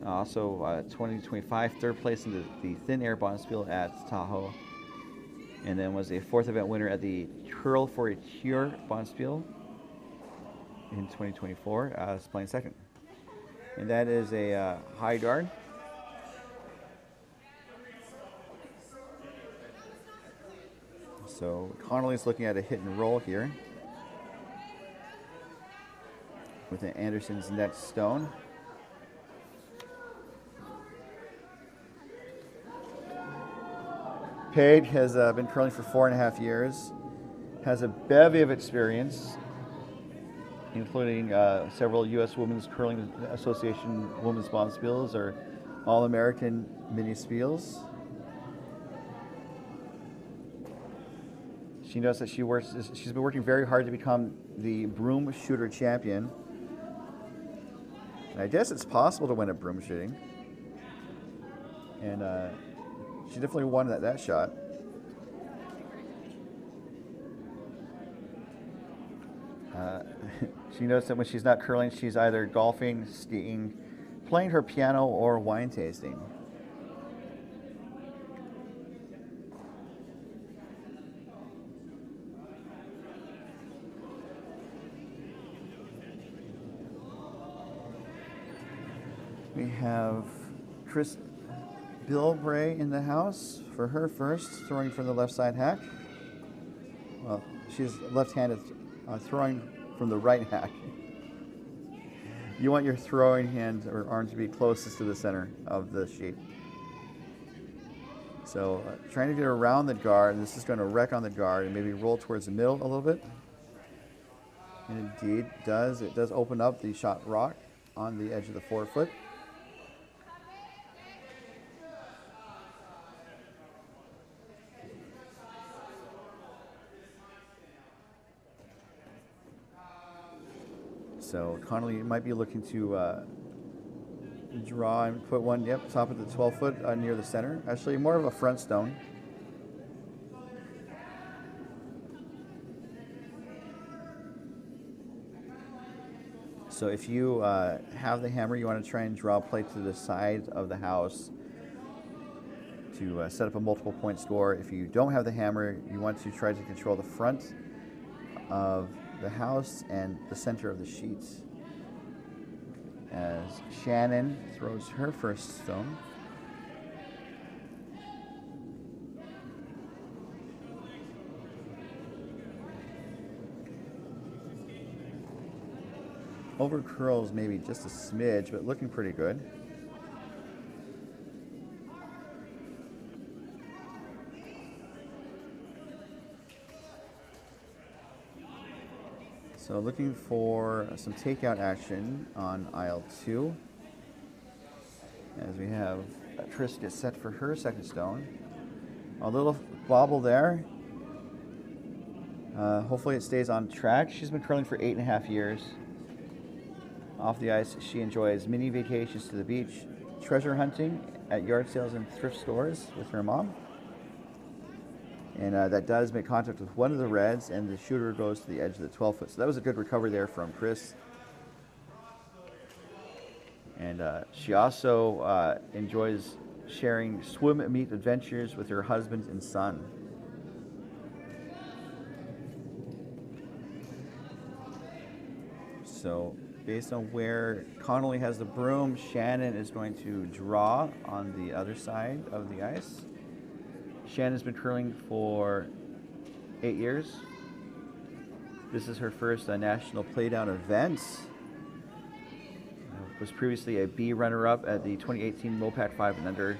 Also 2025, third place in the Thin Air Bonspiel at Tahoe. And then was a 4th event winner at the Curl for a Cure Bonspiel in 2024, is playing second. And that is a high guard. So Connelly's looking at a hit and roll here with an Anderson's net stone. Paige has been curling for 4.5 years, has a bevy of experience, including several U.S. Women's Curling Association Women's Bonspiels or All-American Mini Spiels. She knows that she's been working very hard to become the broom shooter champion. And I guess it's possible to win at broom shooting. And She definitely won that shot. She noticed that when she's not curling, she's either golfing, skiing, playing her piano, or wine tasting. We have Chris Bilbray in the house for her first, throwing from the left side hack. Well, she's left-handed, throwing from the right hack. You want your throwing hand or arm to be closest to the center of the sheet. So trying to get around the guard, and this is going to wreck on the guard and maybe roll towards the middle a little bit. And indeed does. It does open up the shot rock on the edge of the forefoot. So Connelly might be looking to draw and put one, top of the 12 foot near the center. Actually, more of a front stone. So if you have the hammer, you want to try and draw a plate to the side of the house to set up a multiple point score. If you don't have the hammer, you want to try to control the front of the house and the center of the sheets. As Shannon throws her first stone. Over curls maybe just a smidge, but looking pretty good. So looking for some takeout action on aisle 2 as we have Trish get set for her second stone. A little bobble there. Hopefully it stays on track. She's been curling for 8.5 years. Off the ice, she enjoys mini vacations to the beach, treasure hunting at yard sales and thrift stores with her mom. And that does make contact with one of the reds, and the shooter goes to the edge of the 12 foot. So that was a good recovery there from Chris. And she also enjoys sharing swim meet adventures with her husband and son. So based on where Connelly has the broom, Shannon is going to draw on the other side of the ice. Shannon's been curling for 8 years. This is her first national Playdown event. Was previously a B runner-up at the 2018 MoPac 5 and Under.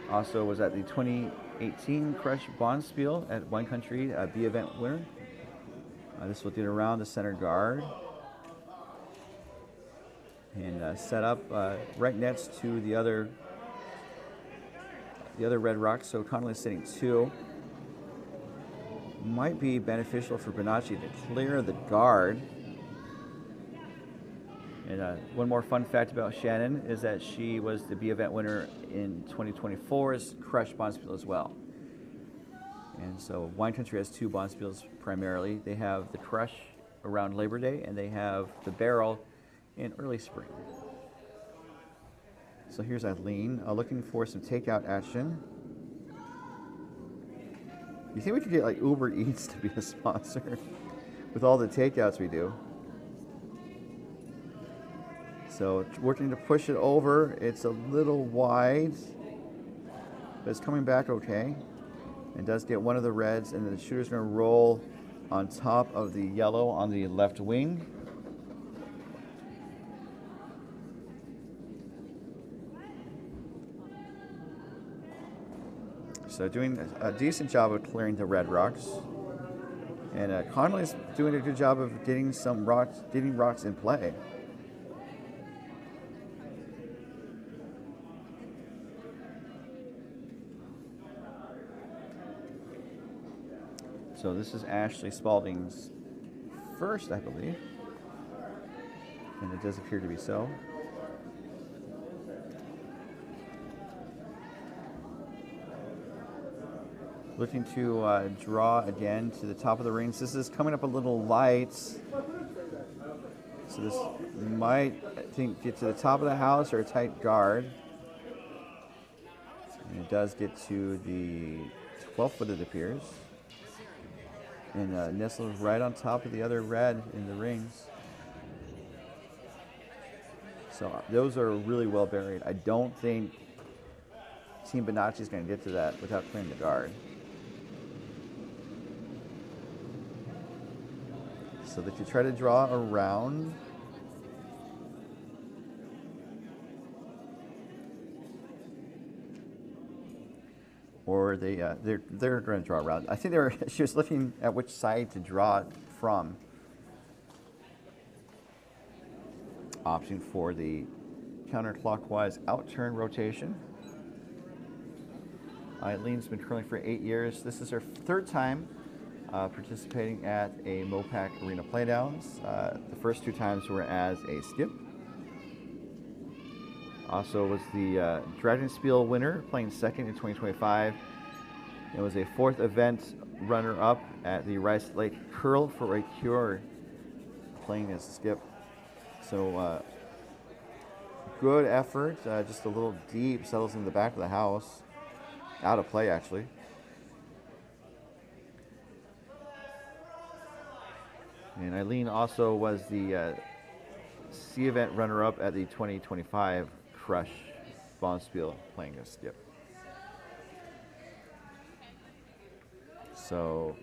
Also was at the 2018 Crush Bonspiel at Wine Country, a B event winner. This will get around the center guard and set up right next to the other red rock. So Connelly's sitting 2. Might be beneficial for Bonache to clear the guard. And one more fun fact about Shannon is that she was the B event winner in 2024's Crush Bonspiel as well. And so Wine Country has 2 Bonspiels primarily. They have the Crush around Labor Day, and they have the Barrel in early spring. So here's Eileen looking for some takeout action. You think we could get like Uber Eats to be a sponsor with all the takeouts we do? So working to push it over. It's a little wide, but it's coming back okay. It does get one of the reds, and then the shooter's going to roll on top of the yellow on the left wing. So doing a decent job of clearing the red rocks. And Connelly's doing a good job of getting some rocks, in play. So this is Ashley Spalding's first, I believe. And it does appear to be so. Looking to draw again to the top of the rings. This is coming up a little light. So this might, I think, get to the top of the house or a tight guard. And it does get to the 12th foot, it appears. And nestles right on top of the other red in the rings. So those are really well buried. I don't think Team Bonache is going to get to that without clearing the guard. So they could try to draw around. Or they're going to draw around. I think she was looking at which side to draw from. Opting for the counterclockwise outturn rotation. Eileen's been curling for 8 years. This is her third time participating at a MoPac Arena Playdowns. The first 2 times were as a skip. Also was the Dragonspiel winner, playing second in 2025. It was a 4th event runner-up at the Rice Lake Curl for a Cure, playing as a skip. So good effort, just a little deep, settles in the back of the house. Out of play, actually. And Eileen also was the C event runner-up at the 2025 Crush Bonspiel, playing a skip. So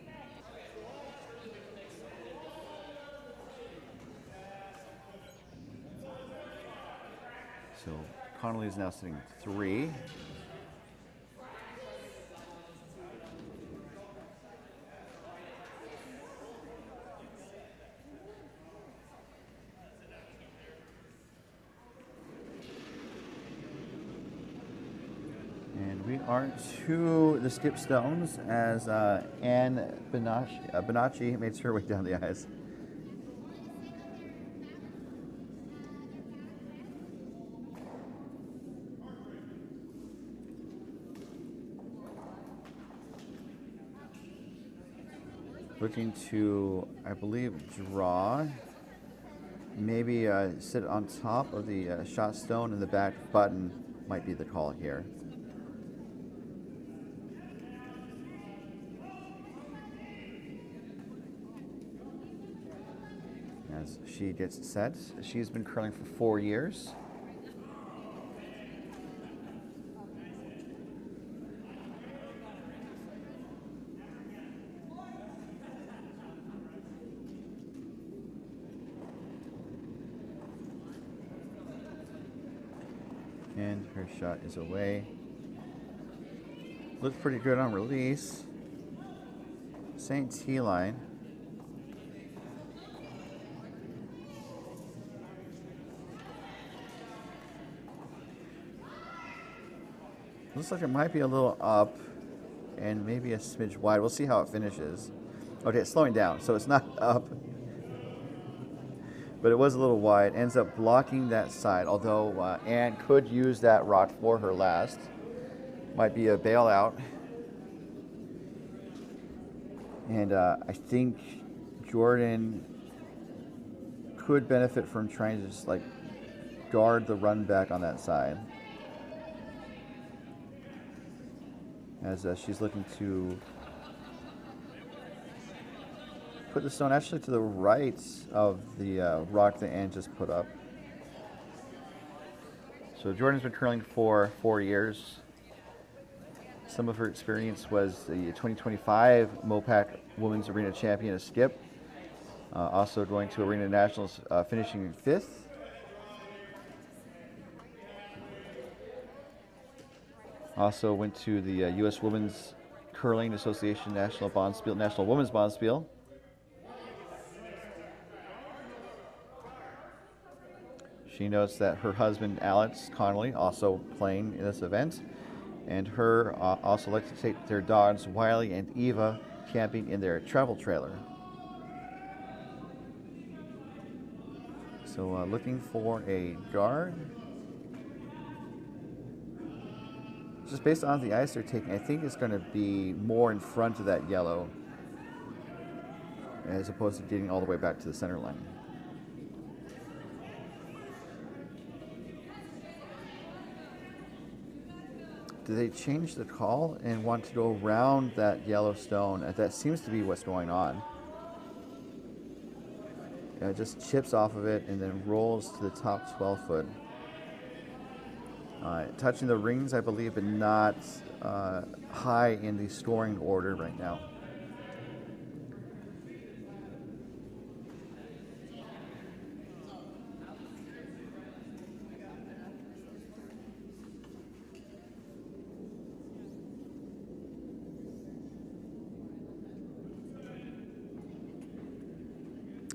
Connelly is now sitting 3. And we are to the skip stones as Anne Bonache makes her way down the ice. Looking to, I believe, draw. Maybe sit on top of the shot stone, and the back button might be the call here. As she gets set, she's been curling for 4 years. And her shot is away. Looks pretty good on release. St. T line. Looks like it might be a little up and maybe a smidge wide. We'll see how it finishes. Okay, it's slowing down, so it's not up. But it was a little wide. Ends up blocking that side, although Anne could use that rock for her last. Might be a bailout. And I think Jordan could benefit from trying to just like guard the run back on that side. As she's looking to put the stone actually to the right of the rock that Anne just put up. So Jordan's been curling for 4 years. Some of her experience was the 2025 MoPac Women's Arena Champion of Skip. Also going to Arena Nationals, finishing 5th. Also went to the U.S. Women's Curling Association National Women's Bonspiel. She notes that her husband, Alex Connelly, also playing in this event, and her also like to take their dogs, Wiley and Eva, camping in their travel trailer. So looking for a guard. just based on the ice they're taking, I think it's going to be more in front of that yellow as opposed to getting all the way back to the center line. Do they change the call and want to go around that yellow stone? That seems to be what's going on. It just chips off of it and then rolls to the top 12 foot. Touching the rings, I believe, but not high in the scoring order right now.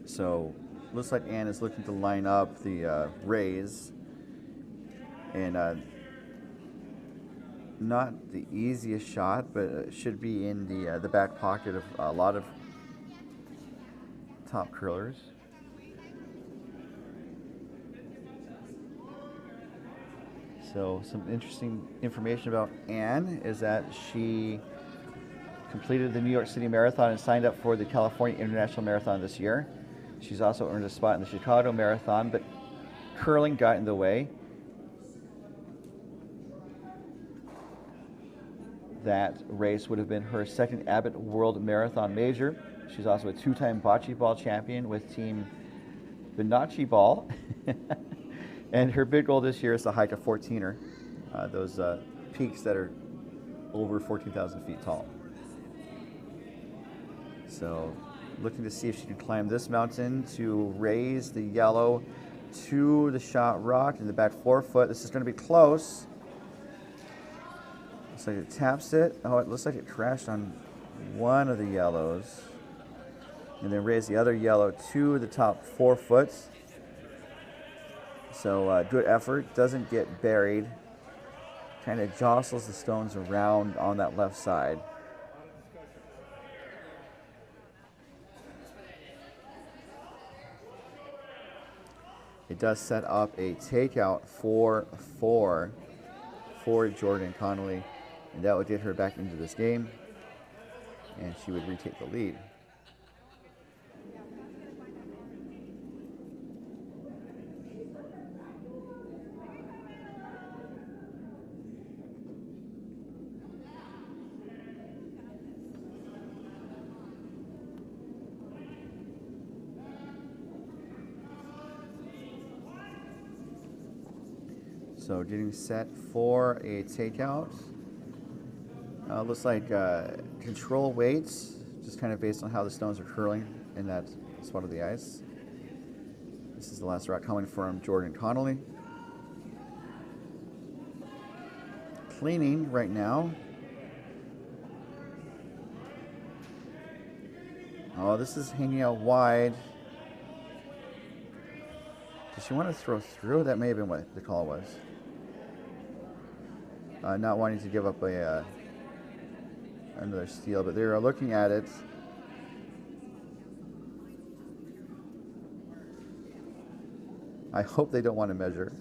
So, looks like Ann is looking to line up the raise, and not the easiest shot, but it should be in the back pocket of a lot of top curlers. So, some interesting information about Ann is that she completed the New York City Marathon and signed up for the California International Marathon this year. She's also earned a spot in the Chicago Marathon, but curling got in the way. That race would have been her second Abbott World Marathon major. She's also a two-time bocce ball champion with Team Bonache Ball. And her big goal this year is to hike a 14er, those peaks that are over 14,000 feet tall. So, looking to see if she can climb this mountain to raise the yellow to the shot rock in the back 4 foot. This is going to be close. Looks like it taps it. Oh, it looks like it crashed on one of the yellows. And then raise the other yellow to the top 4 foot. So good effort. Doesn't get buried. Kind of jostles the stones around on that left side. It does set up a takeout 4-4 for Jordan Connelly, and that would get her back into this game, and she would retake the lead. So getting set for a takeout. Looks like control weights, just kind of based on how the stones are curling in that spot of the ice. This is the last rock coming from Jordan Connelly. Cleaning right now. Oh, this is hanging out wide. Does she want to throw through? That may have been what the call was. Not wanting to give up another steal, but they're looking at it. I hope they don't want to measure.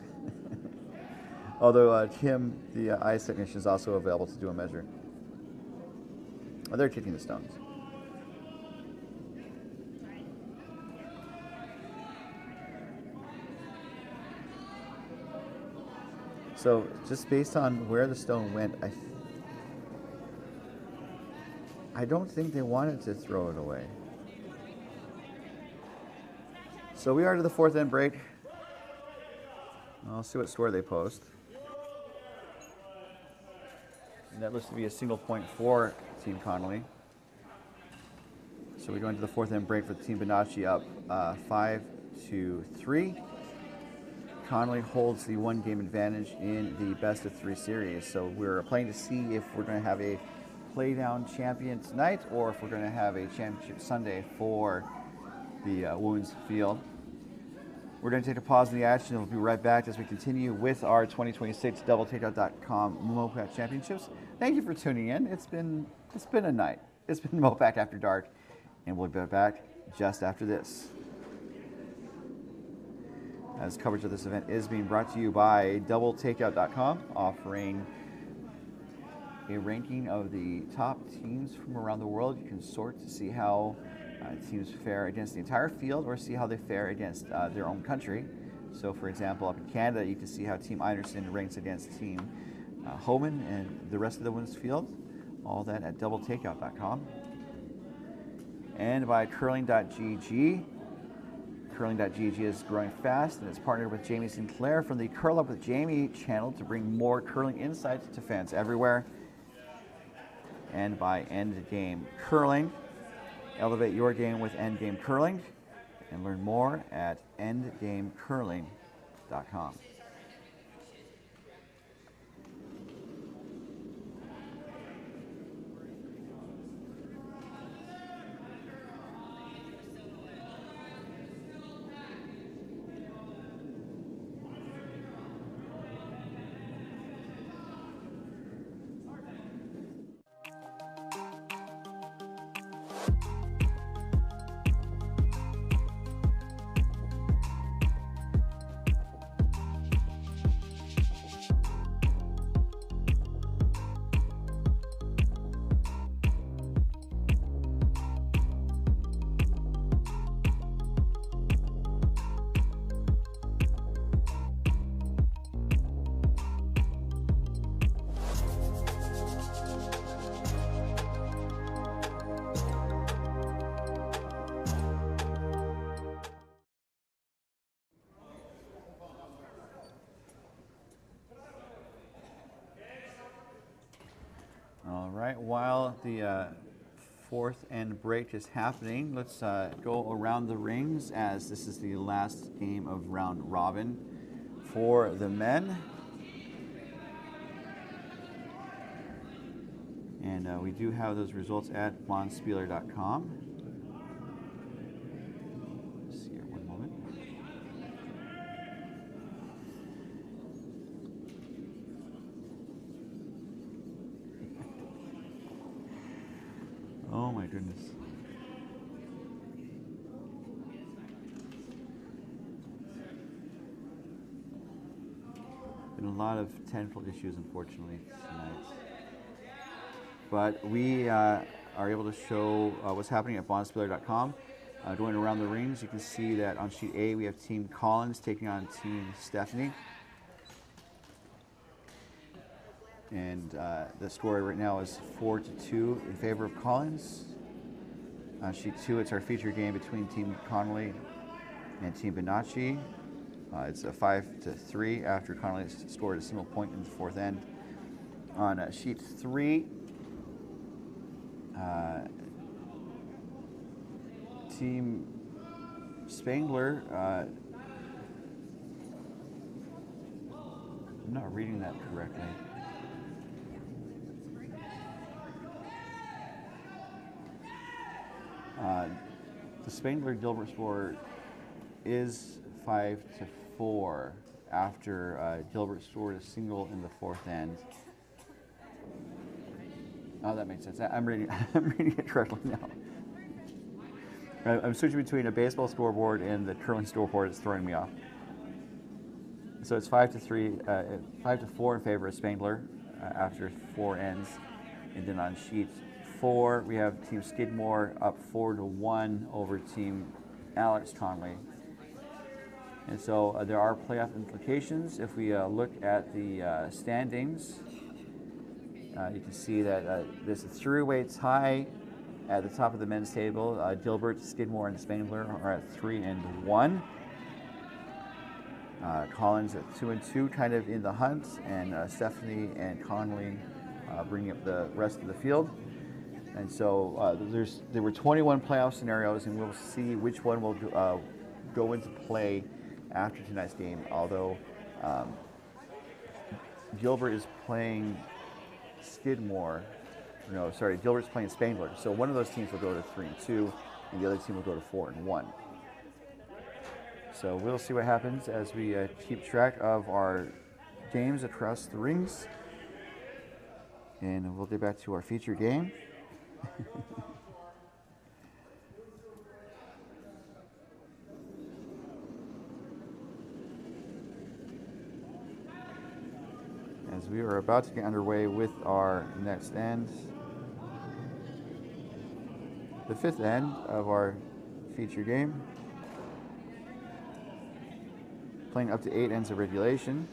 Although Kim, the ice technician, is also available to do a measure. Oh, they're kicking the stones. So just based on where the stone went, I don't think they wanted to throw it away. So we are to the 4th end break. I'll see what score they post. And that looks to be a single point for Team Connelly. So we go into the 4th end break for Team Bonache up 5-3. Connelly holds the 1-game advantage in the best of 3 series. So we're playing to see if we're going to have a Playdown champion tonight or if we're going to have a championship Sunday for the women's field. We're going to take a pause in the action. We'll be right back as we continue with our 2026 DoubleTakeout.com MoPac Championships. Thank you for tuning in. It's been a night. It's been MoPac After Dark, and we'll be back just after this. As coverage of this event is being brought to you by DoubleTakeout.com, offering a ranking of the top teams from around the world. You can sort to see how teams fare against the entire field or see how they fare against their own country. So for example, up in Canada, you can see how Team Einerson ranks against Team Homan and the rest of the women's field. All that at doubletakeout.com. And by curling.gg. Curling.gg is growing fast and it's partnered with Jamie Sinclair from the Curl Up with Jamie channel to bring more curling insights to fans everywhere. And by Endgame Curling. Elevate your game with Endgame Curling and learn more at endgamecurling.com. All right, while the fourth end break is happening, let's go around the rings as this is the last game of round robin for the men. And we do have those results at bonspieler.com. Let's see here, one moment. Oh my goodness. Been a lot of technical issues, unfortunately, tonight. But we are able to show what's happening at bonspieler.com. Going around the rings, you can see that on sheet A we have Team Collins taking on Team Stephanie. And the score right now is 4-2 in favor of Collins. On sheet 2, it's our feature game between Team Connelly and Team Bonache. It's a 5-3 after Connelly scored a single point in the fourth end. On sheet 3, Team Spangler, I'm not reading that correctly. The Spangler-Gilbert score is 5-4 after Gilbert scored a single in the fourth end. Oh, that makes sense. I'm reading it correctly now. I'm switching between a baseball scoreboard and the curling scoreboard. It's throwing me off. So it's 5-3, 5-4 in favor of Spangler after 4 ends. And then on sheet 4, we have Team Skidmore up 4-1 over Team Alex Connelly. And so there are playoff implications. If we look at the standings, you can see that there's a three-way tie at the top of the men's table. Gilbert, Skidmore, and Spangler are at 3-1. Collins at 2-2, kind of in the hunt, and Stephanie and Connelly bringing up the rest of the field. And so there were 21 playoff scenarios, and we'll see which one will go into play after tonight's game. Although Gilbert is playing Skidmore. No, sorry, Gilbert's playing Spangler. So one of those teams will go to 3-2, and the other team will go to 4-1. So we'll see what happens as we keep track of our games across the rings. And we'll get back to our feature game. As we are about to get underway with our next end. The fifth end of our feature game. Playing up to 8 ends of regulation.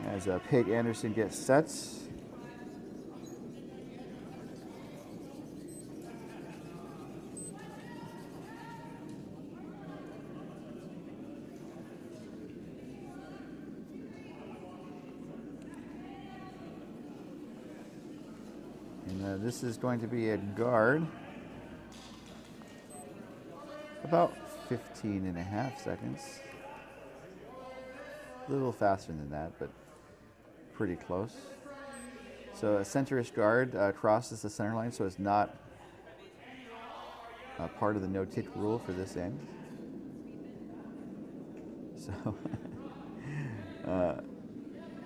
As Peg Anderson gets sets. And this is going to be a guard. About 15.5 seconds. A little faster than that, but pretty close. So a centerish guard crosses the center line, so it's not part of the no-tick rule for this end. So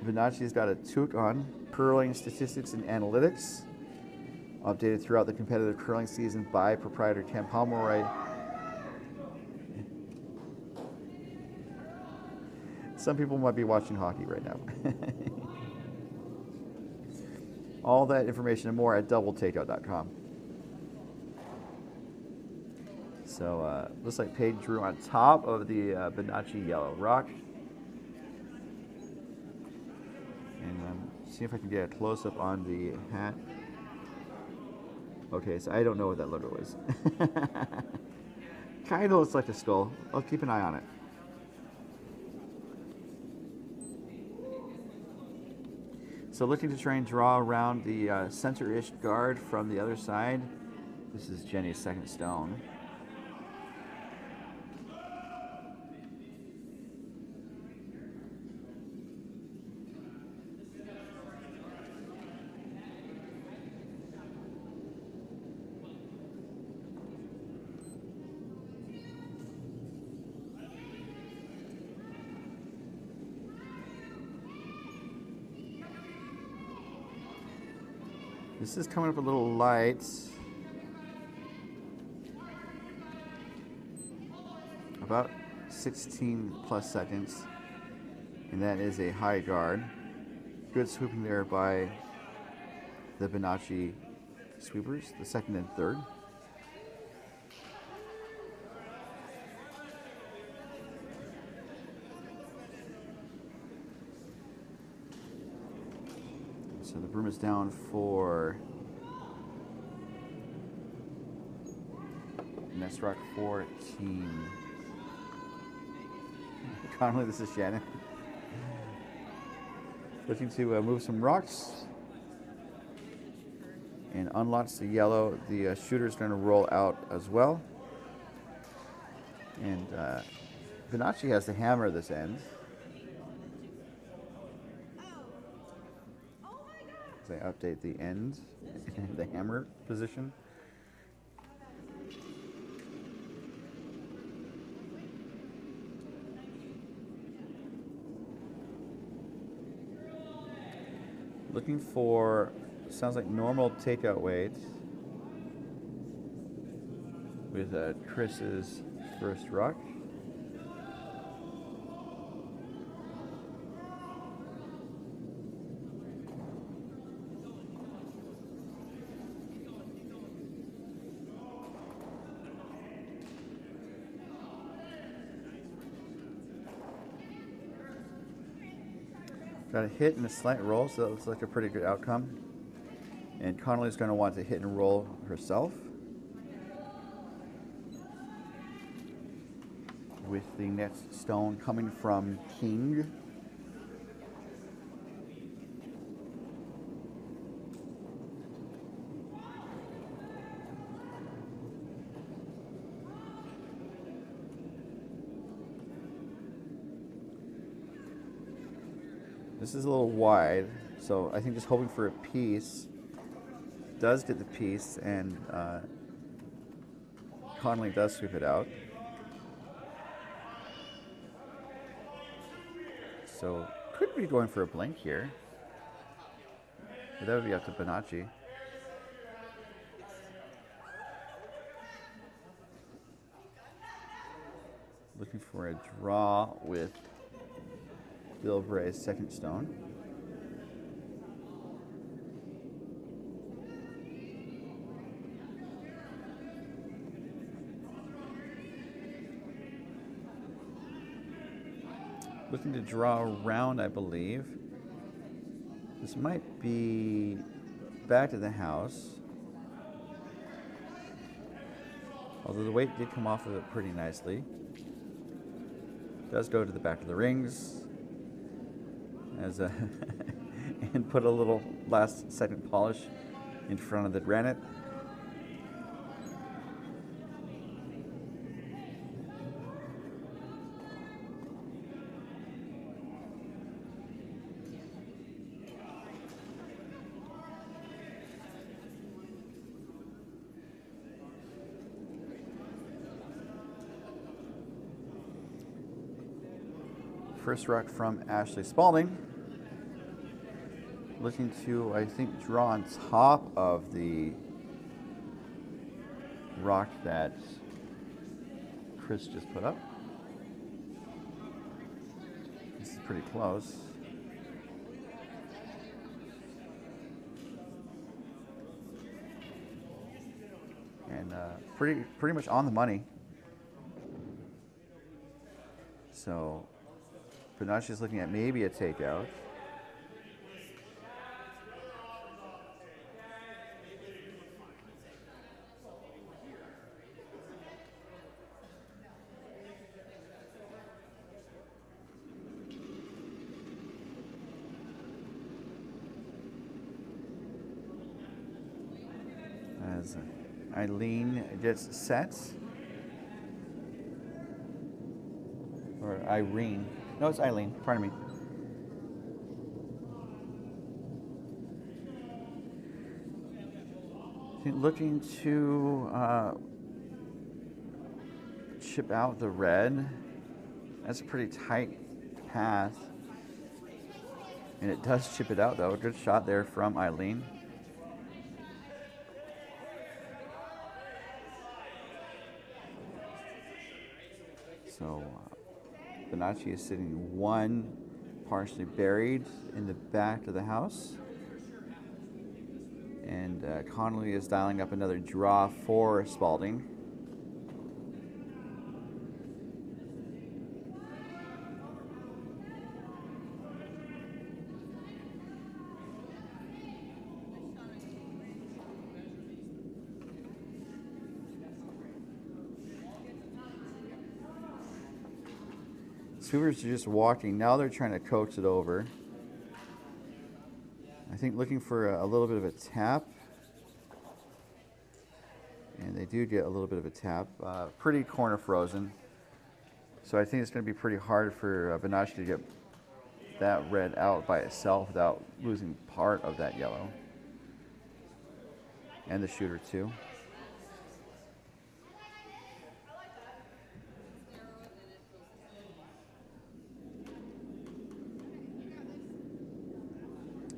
Bonache's got a toque on curling statistics and analytics, updated throughout the competitive curling season by proprietor Ken Pomeroy. Some people might be watching hockey right now. All that information and more at doubletakeout.com. So looks like Peg drew on top of the Bonache yellow rock. And see if I can get a close-up on the hat. Okay, so I don't know what that logo is. Kind of looks like a skull. I'll keep an eye on it. So looking to try and draw around the center-ish guard from the other side. This is Jenny's second stone. This is coming up a little light. About 16 plus seconds. And that is a high guard. Good swooping there by the Bonache sweepers, the second and third. So the broom is down for next rock 14. Connelly, this is Shannon. Looking to move some rocks and unlocks the yellow. The shooter's going to roll out as well. And Bonache has the hammer this end. They update the end, the hammer position. Looking for, sounds like normal takeout weight with Chris's first rock. Got a hit and a slight roll, so that looks like a pretty good outcome. And Connelly's going to want to hit and roll herself. With the next stone coming from King. This is a little wide, so I think just hoping for a piece. Does get the piece, and Connelly does sweep it out. So could be going for a blank here. But that would be up to Bonache. Looking for a draw with Bill Bray's second stone. Looking to draw around, I believe. This might be back to the house. Although the weight did come off of it pretty nicely. Does go to the back of the rings. As a and put a little last second polish in front of the granite. First rock from Ashley Spalding. Looking to, I think, draw on top of the rock that Chris just put up. This is pretty close. And pretty much on the money. So Bonache is looking at maybe a takeout. As Eileen gets set. Or Irene. No, it's Eileen. Pardon me. Looking to chip out the red. That's a pretty tight path. And it does chip it out, though. A good shot there from Eileen. So Bonache is sitting one partially buried in the back of the house. And Connelly is dialing up another draw for Spalding. Sweepers are just walking. Now they're trying to coax it over. I think looking for a little bit of a tap. And they do get a little bit of a tap. Pretty corner frozen. So I think it's going to be pretty hard for Bonache to get that red out by itself without losing part of that yellow. And the shooter too.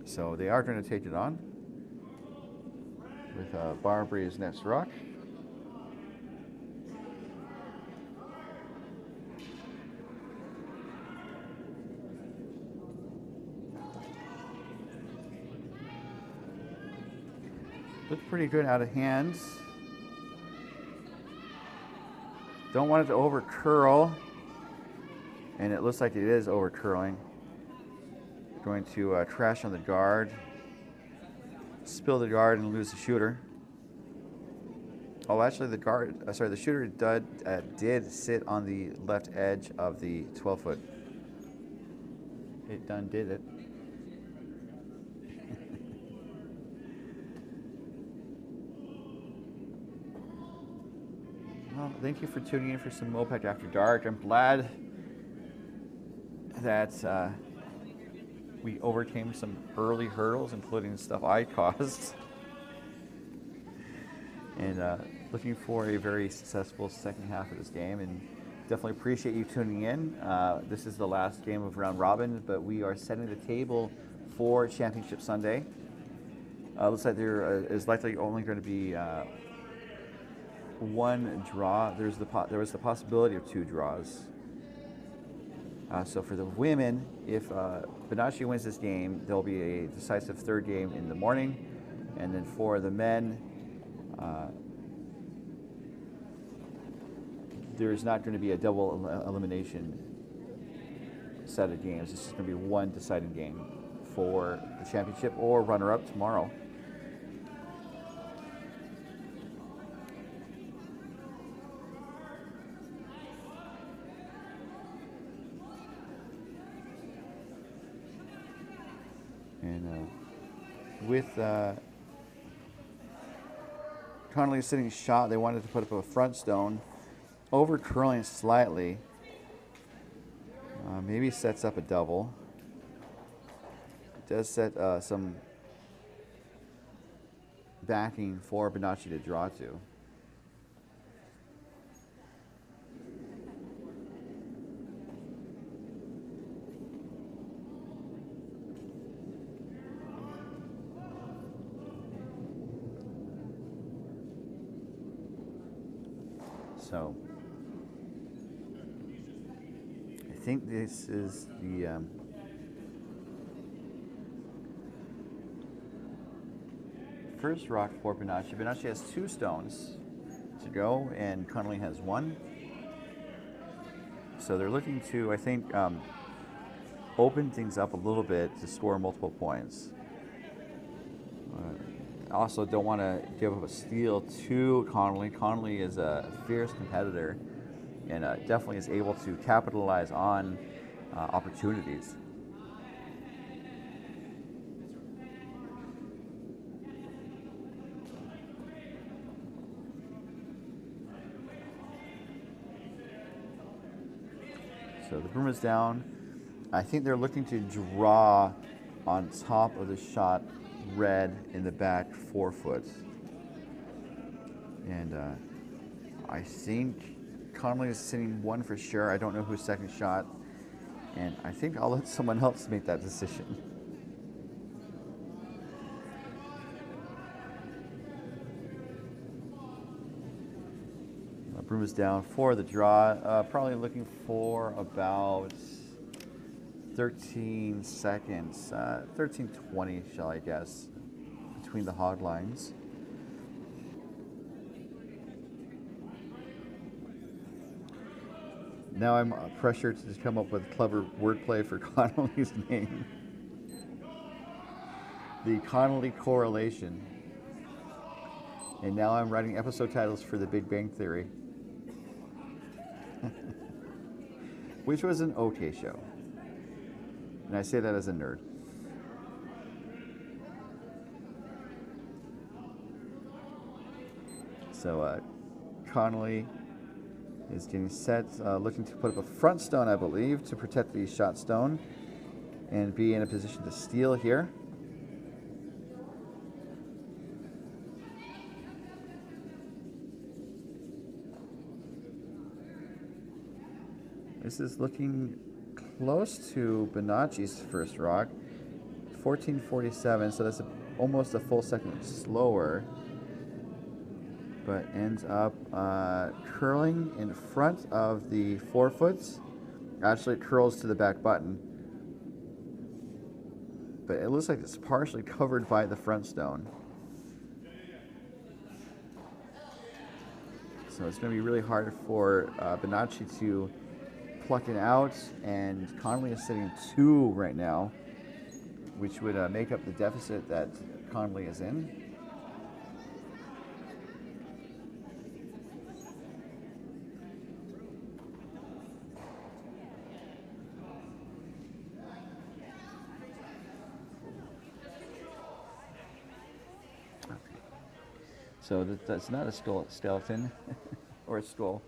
So they are going to take it on with Barbara's next rock. Looks pretty good out of hand. Don't want it to over curl, and it looks like it is over curling. Going to crash on the guard, spill the guard, and lose the shooter. Oh, actually, the shooter did sit on the left edge of the 12-foot. It done did it. Well, thank you for tuning in for some MoPac After Dark. I'm glad that we overcame some early hurdles, including stuff I caused. And looking for a very successful second half of this game, and definitely appreciate you tuning in. This is the last game of round robin, but we are setting the table for Championship Sunday. Looks like there is likely only going to be one draw. There was the possibility of two draws. So for the women, if Bonache wins this game, there'll be a decisive third game in the morning. And then for the men, there's not going to be a double elimination set of games. It's just going to be one deciding game for the championship or runner-up tomorrow. And with Connelly sitting shot, they wanted to put up a front stone, over curling slightly. Maybe sets up a double. It does set some backing for Bonache to draw to. So I think this is the first rock for Bonache. Bonache has 2 stones to go, and Connelly has 1. So they're looking to, I think, open things up a little bit to score multiple points. Also don't want to give up a steal to Connelly. Connelly is a fierce competitor and definitely is able to capitalize on opportunities. So the broom is down. I think they're looking to draw on top of the shot red in the back 4 foot. And I think Connelly is sitting 1 for sure. I don't know who's second shot. And I think I'll let someone else make that decision. Broom is down for the draw. Probably looking for about 13 seconds, 13:20, shall I guess, between the hog lines. Now I'm pressured to come up with clever wordplay for Connelly's name. The Connelly correlation. And now I'm writing episode titles for The Big Bang Theory. Which was an okay show. And I say that as a nerd. So Connelly is getting set, looking to put up a front stone, I believe, to protect the shot stone and be in a position to steal here. This is looking close to Bonache's first rock, 14:47, so that's almost a full second slower, but ends up curling in front of the 4 foot. Actually, it curls to the back button, but it looks like it's partially covered by the front stone. So it's going to be really hard for Bonache to pluck it out, and Connelly is sitting 2 right now, which would make up the deficit that Connelly is in. Okay. So that's not a skeleton or a skull.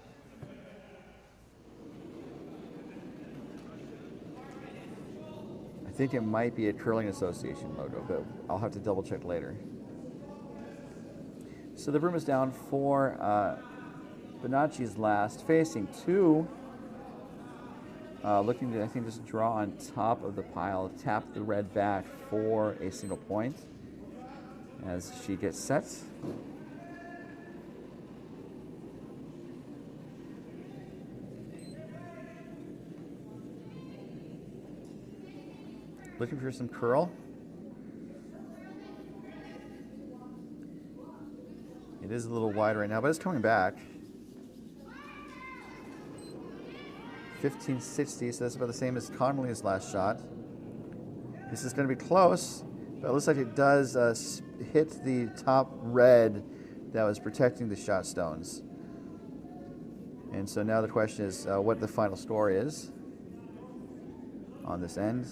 I think it might be a Curling Association logo, but I'll have to double check later. So the broom is down for Bonache's last, facing 2. Looking to, I think, just draw on top of the pile, tap the red back for a single point as she gets set. Looking for some curl. It is a little wide right now, but it's coming back. 1560, so that's about the same as Connelly's last shot. This is going to be close, but it looks like it does hit the top red that was protecting the shot stones. And so now the question is what the final score is on this end.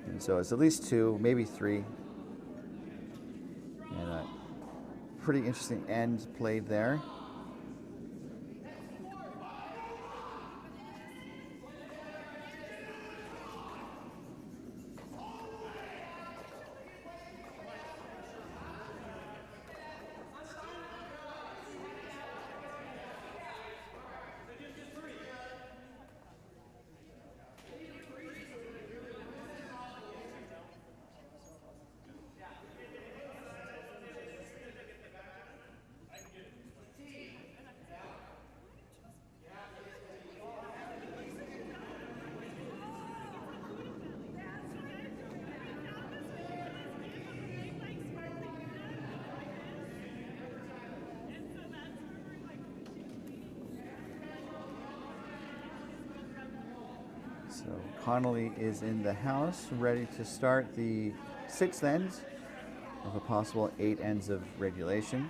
And so it's at least 2, maybe 3. And a pretty interesting end played there. So Connelly is in the house, ready to start the 6th end of a possible 8 ends of regulation.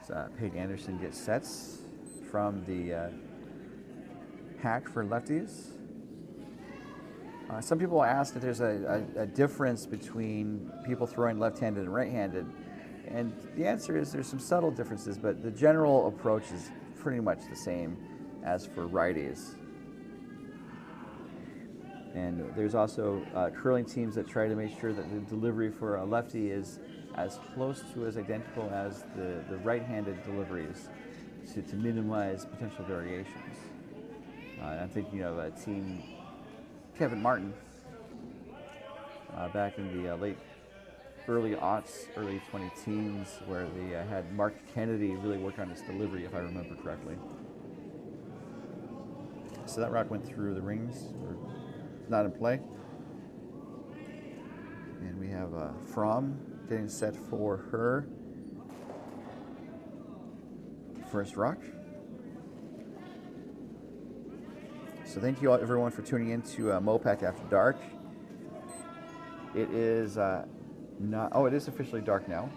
So Peg Anderson gets sets from the hack for lefties. Some people ask if there's a difference between people throwing left-handed and right-handed, and the answer is there's some subtle differences, but the general approach is pretty much the same as for righties. And there's also curling teams that try to make sure that the delivery for a lefty is as close to as identical as the right-handed deliveries to minimize potential variations. I'm thinking of a team Kevin Martin back in the early aughts, early 20-teens, where they had Mark Kennedy really work on his delivery, if I remember correctly. So that rock went through the rings, or not in play. And we have Fromm getting set for her first rock. So thank you all, everyone, for tuning in to MoPac After Dark. It is not, oh, it is officially dark now.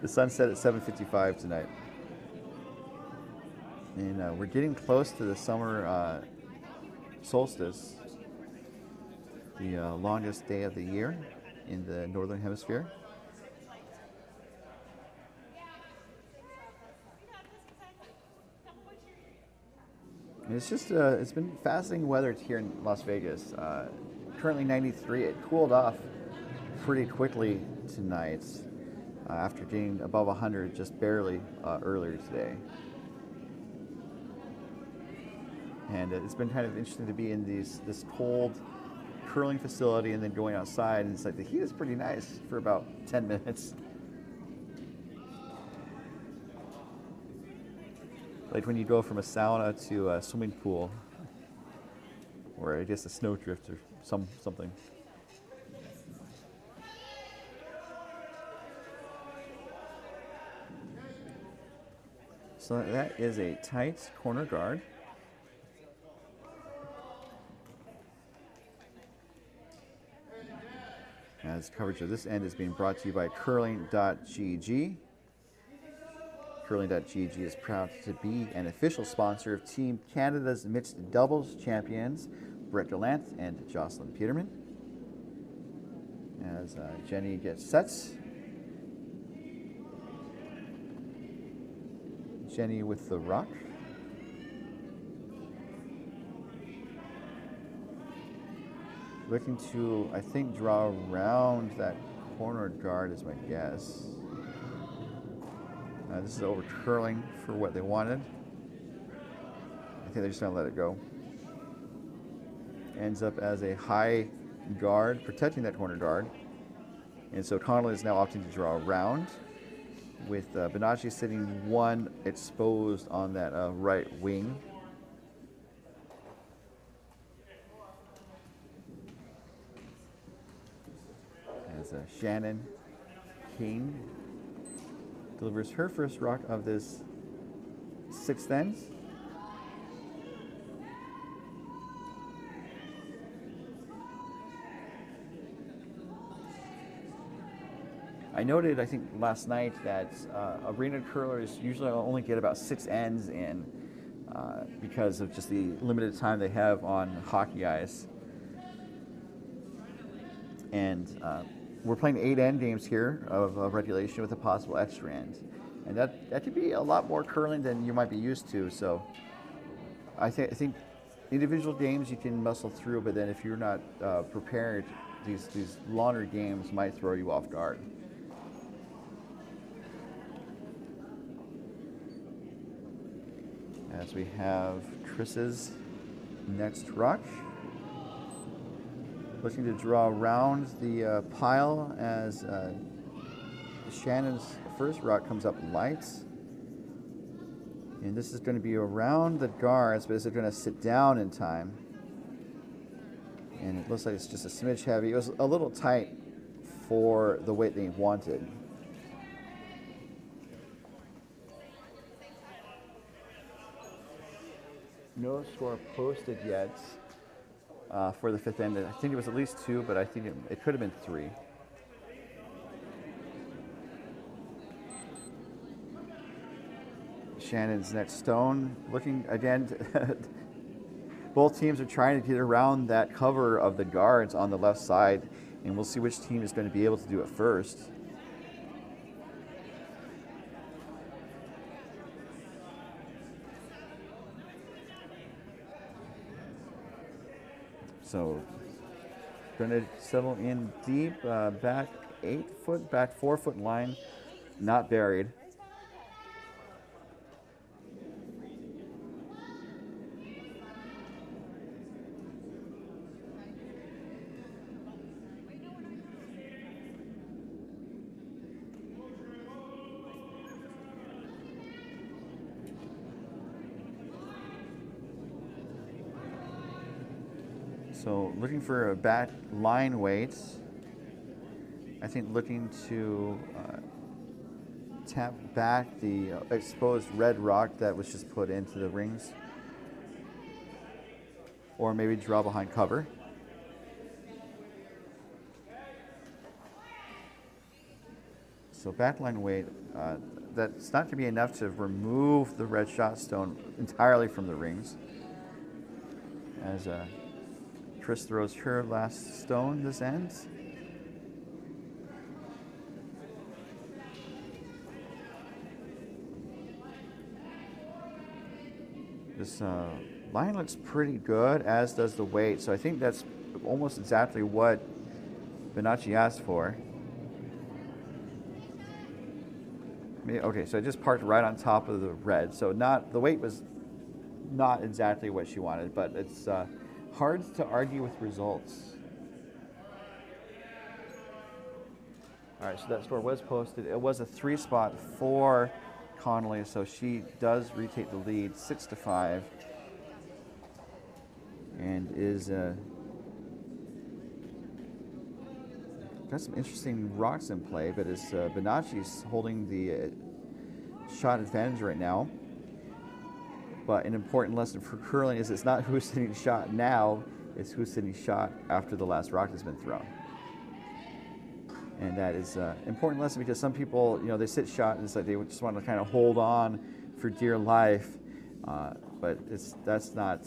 The sun set at 7:55 tonight. And we're getting close to the summer solstice, the longest day of the year in the Northern Hemisphere. And it's just, it's been fascinating weather here in Las Vegas. Currently 93. It cooled off pretty quickly tonight after getting above 100 just barely earlier today. And it's been kind of interesting to be in this cold curling facility and then going outside, and it's like the heat is pretty nice for about 10 minutes. Like when you go from a sauna to a swimming pool, or I guess a snowdrift or something. So that is a tight corner guard. As coverage of this end is being brought to you by curling.gg. Curling.gg is proud to be an official sponsor of Team Canada's mixed doubles champions, Brett Gallant and Jocelyn Peterman. As Jenny gets sets. Jenny with the rock. Looking to, I think, draw around that corner guard is my guess. This is over curling for what they wanted. I think they're just going to let it go. Ends up as a high guard, protecting that corner guard. And so Connelly is now opting to draw around, with Bonache sitting one exposed on that right wing. As Shannon King delivers her first rock of this 6th end. I noted, I think last night, that arena curlers usually only get about 6 ends in because of just the limited time they have on hockey ice. And we're playing 8 end games here of regulation with a possible extra end. And that could be a lot more curling than you might be used to. So I think individual games you can muscle through, but then if you're not prepared, these longer games might throw you off guard. As we have Chris's next rock, looking to draw around the pile as Shannon's first rock comes up light. And this is going to be around the guards, but is it going to sit down in time? And it looks like it's just a smidge heavy. It was a little tight for the weight they wanted. No score posted yet for the 5th end. I think it was at least 2, but I think it could have been 3. Shannon's next stone. Looking again, both teams are trying to get around that cover of the guards on the left side, and we'll see which team is going to be able to do it first. So, going to settle in deep, back 8 foot, back 4 foot line, not buried. So looking for a back line weight. I think looking to tap back the exposed red rock that was just put into the rings. Or maybe draw behind cover. So backline weight, that's not going to be enough to remove the red shot stone entirely from the rings. As Chris throws her last stone this end. This line looks pretty good, as does the weight. So I think that's almost exactly what Bonache asked for. Okay, so I just parked right on top of the red. So the weight was not exactly what she wanted, but it's hard to argue with results. All right, so that score was posted. It was a 3-spot for Connelly, so she does retake the lead, 6-5, and is got some interesting rocks in play, but as Bonache's holding the shot advantage right now. But an important lesson for curling is it's not who's sitting shot now, it's who's sitting shot after the last rock has been thrown. And that is an important lesson because some people, they sit shot and it's like they just want to kind of hold on for dear life. But that's not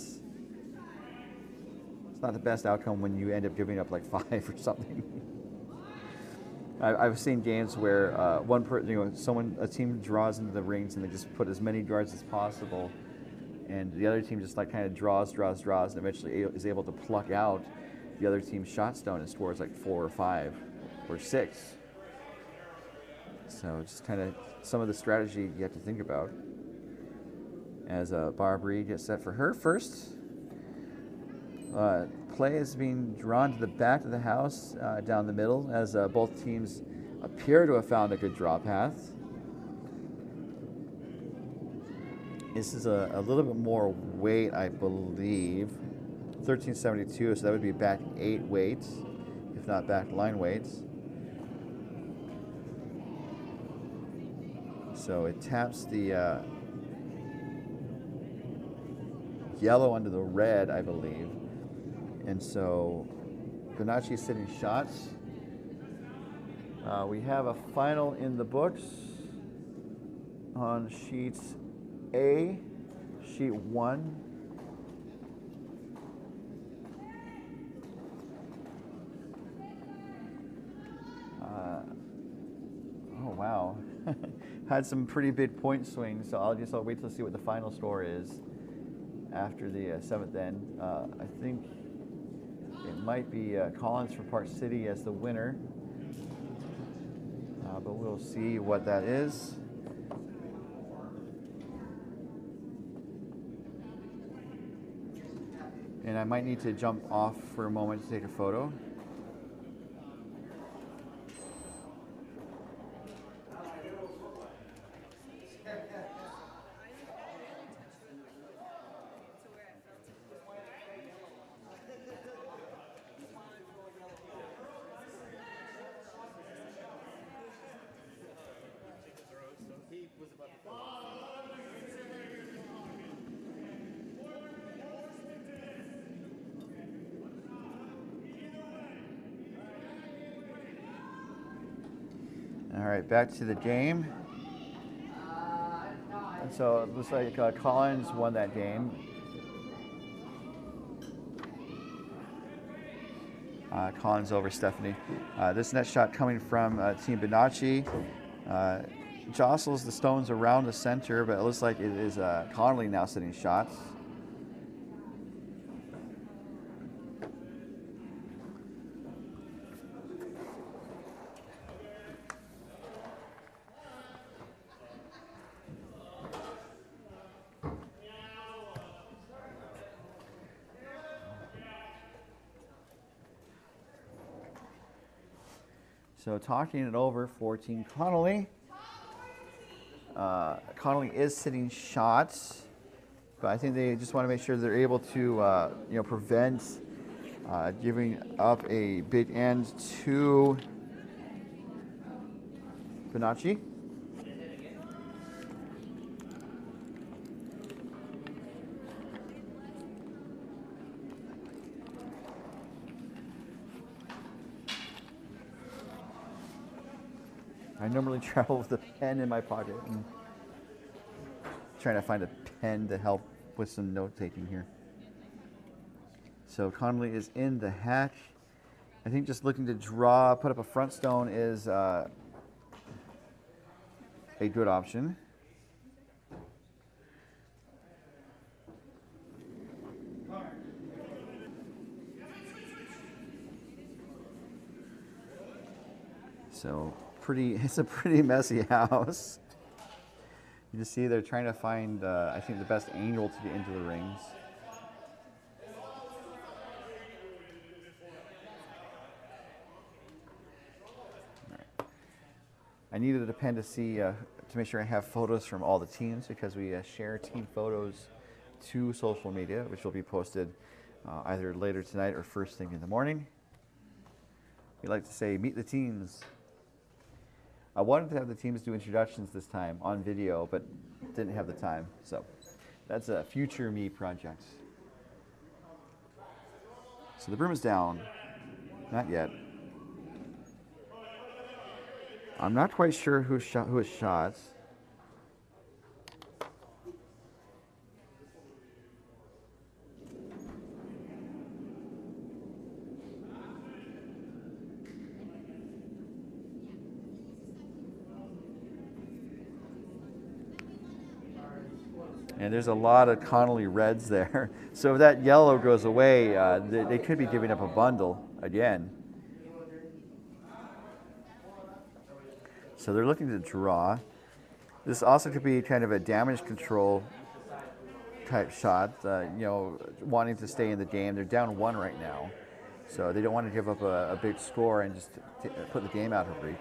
the best outcome when you end up giving up like 5 or something. I've seen games where a team draws into the rings and they just put as many guards as possible, and the other team just like kind of draws, and eventually is able to pluck out the other team's shot stone and scores like 4 or 5 or 6. So just kind of some of the strategy you have to think about. As Barbary gets set for her first Play is being drawn to the back of the house, down the middle, as both teams appear to have found a good draw path. This is a little bit more weight, I believe. 1372, so that would be back 8 weights, if not back line weights. So it taps the yellow under the red, I believe. And so Bonache is sitting shots. We have a final in the books on sheets A, sheet 1. Oh, wow. Had some pretty big point swings, so I'll wait to see what the final score is after the 7th end. I think it might be Collins for Park City as the winner, but we'll see what that is. And I might need to jump off for a moment to take a photo. All right, back to the game. And so it looks like Collins won that game. Collins over Stephanie. This net shot coming from Team Bonache. Jostles the stones around the center, but it looks like it is Connelly now sitting shots. So talking it over for Team Connelly. Connelly is sitting shots, but I think they just want to make sure they're able to prevent giving up a big end to Bonache. I normally travel with a pen in my pocket. And trying to find a pen to help with some note taking here. So Connelly is in the hatch. I think just looking to draw, put up a front stone is a good option. So it's a pretty messy house. You just see they're trying to find, I think, the best angle to get into the rings. All right. I needed a pen to see, to make sure I have photos from all the teams, because we share team photos to social media, which will be posted either later tonight or first thing in the morning. We like to say, meet the teams. I wanted to have the teams do introductions this time on video, but didn't have the time. So that's a future me project. So the broom is down. Not yet. I'm not quite sure who has shots. And there's a lot of Connelly reds there. So if that yellow goes away, they could be giving up a bundle again. So they're looking to draw. This also could be kind of a damage control type shot, wanting to stay in the game. They're down 1 right now, so they don't want to give up a big score and just put the game out of reach.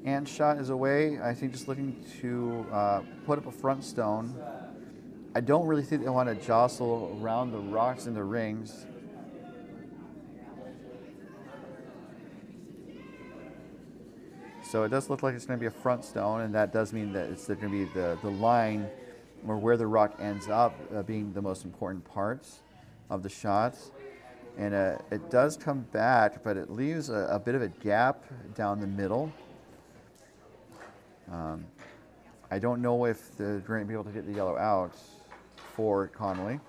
And shot is away. I think just looking to put up a front stone. I don't really think they want to jostle around the rocks and the rings. So it does look like it's going to be a front stone, and that does mean that it's going to be the line or where the rock ends up being the most important parts of the shot. And it does come back, but it leaves a bit of a gap down the middle. I don't know if they're going to be able to get the yellow out for Connelly.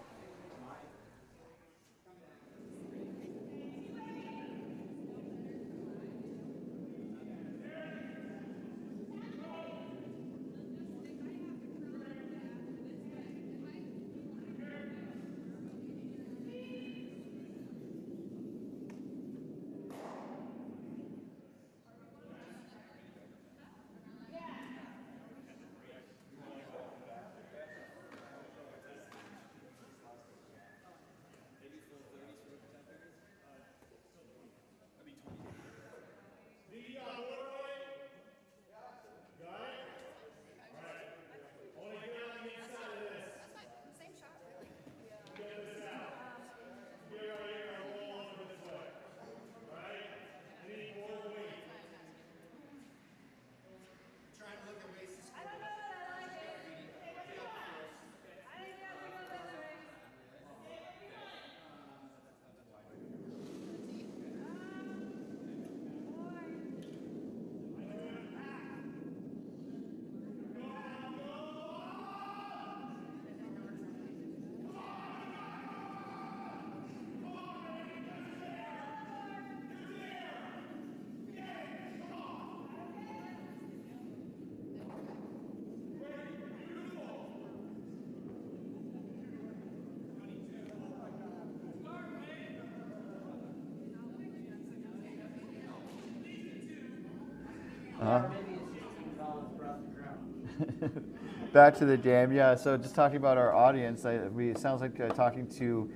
Back to the jam, yeah. So just talking about our audience, it sounds like talking to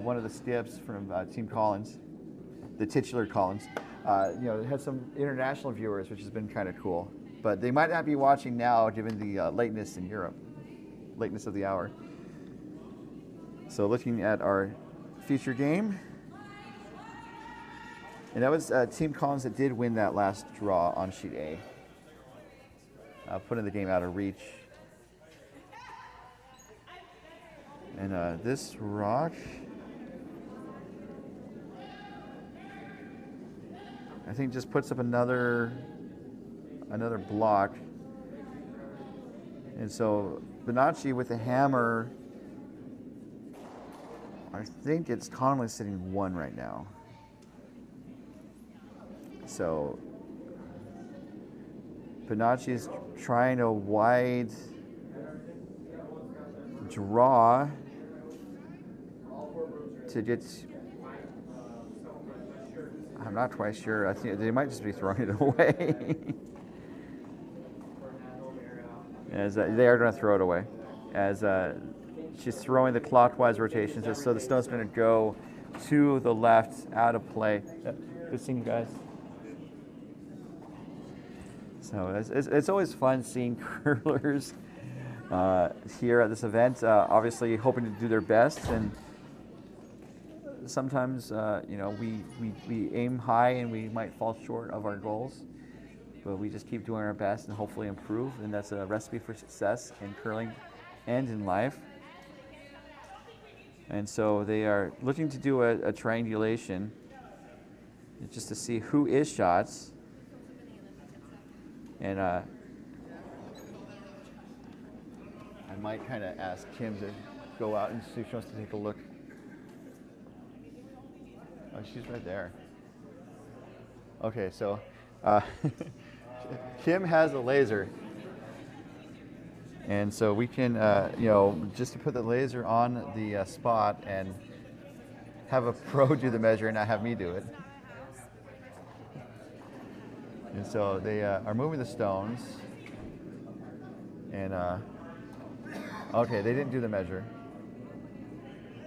one of the skips from Team Collins, the titular Collins. It had some international viewers, which has been kind of cool. But they might not be watching now, given the lateness in Europe, lateness of the hour. So looking at our feature game, and that was Team Collins that did win that last draw on sheet A. Putting the game out of reach. And this rock, I think, just puts up another block. And so Bonache with the hammer, I think it's Connelly sitting 1 right now. So Bonache is trying a wide draw to get. I'm not quite sure. I think they might just be throwing it away. As they are going to throw it away, as she's throwing the clockwise rotations, so the stone's going to go to the left, out of play. Good seeing you guys. So it's always fun seeing curlers here at this event. Obviously, hoping to do their best, and sometimes we aim high and we might fall short of our goals, but we just keep doing our best and hopefully improve. And that's a recipe for success in curling and in life. And so they are looking to do a triangulation just to see who is shots. And I I might kind of ask Kim to go out and see if she wants to take a look. Oh, she's right there. Okay, so Kim has a laser. And so we can, you know, just to put the laser on the spot and have a pro do the measure and not have me do it. And so they are moving the stones. And, okay, they didn't do the measure.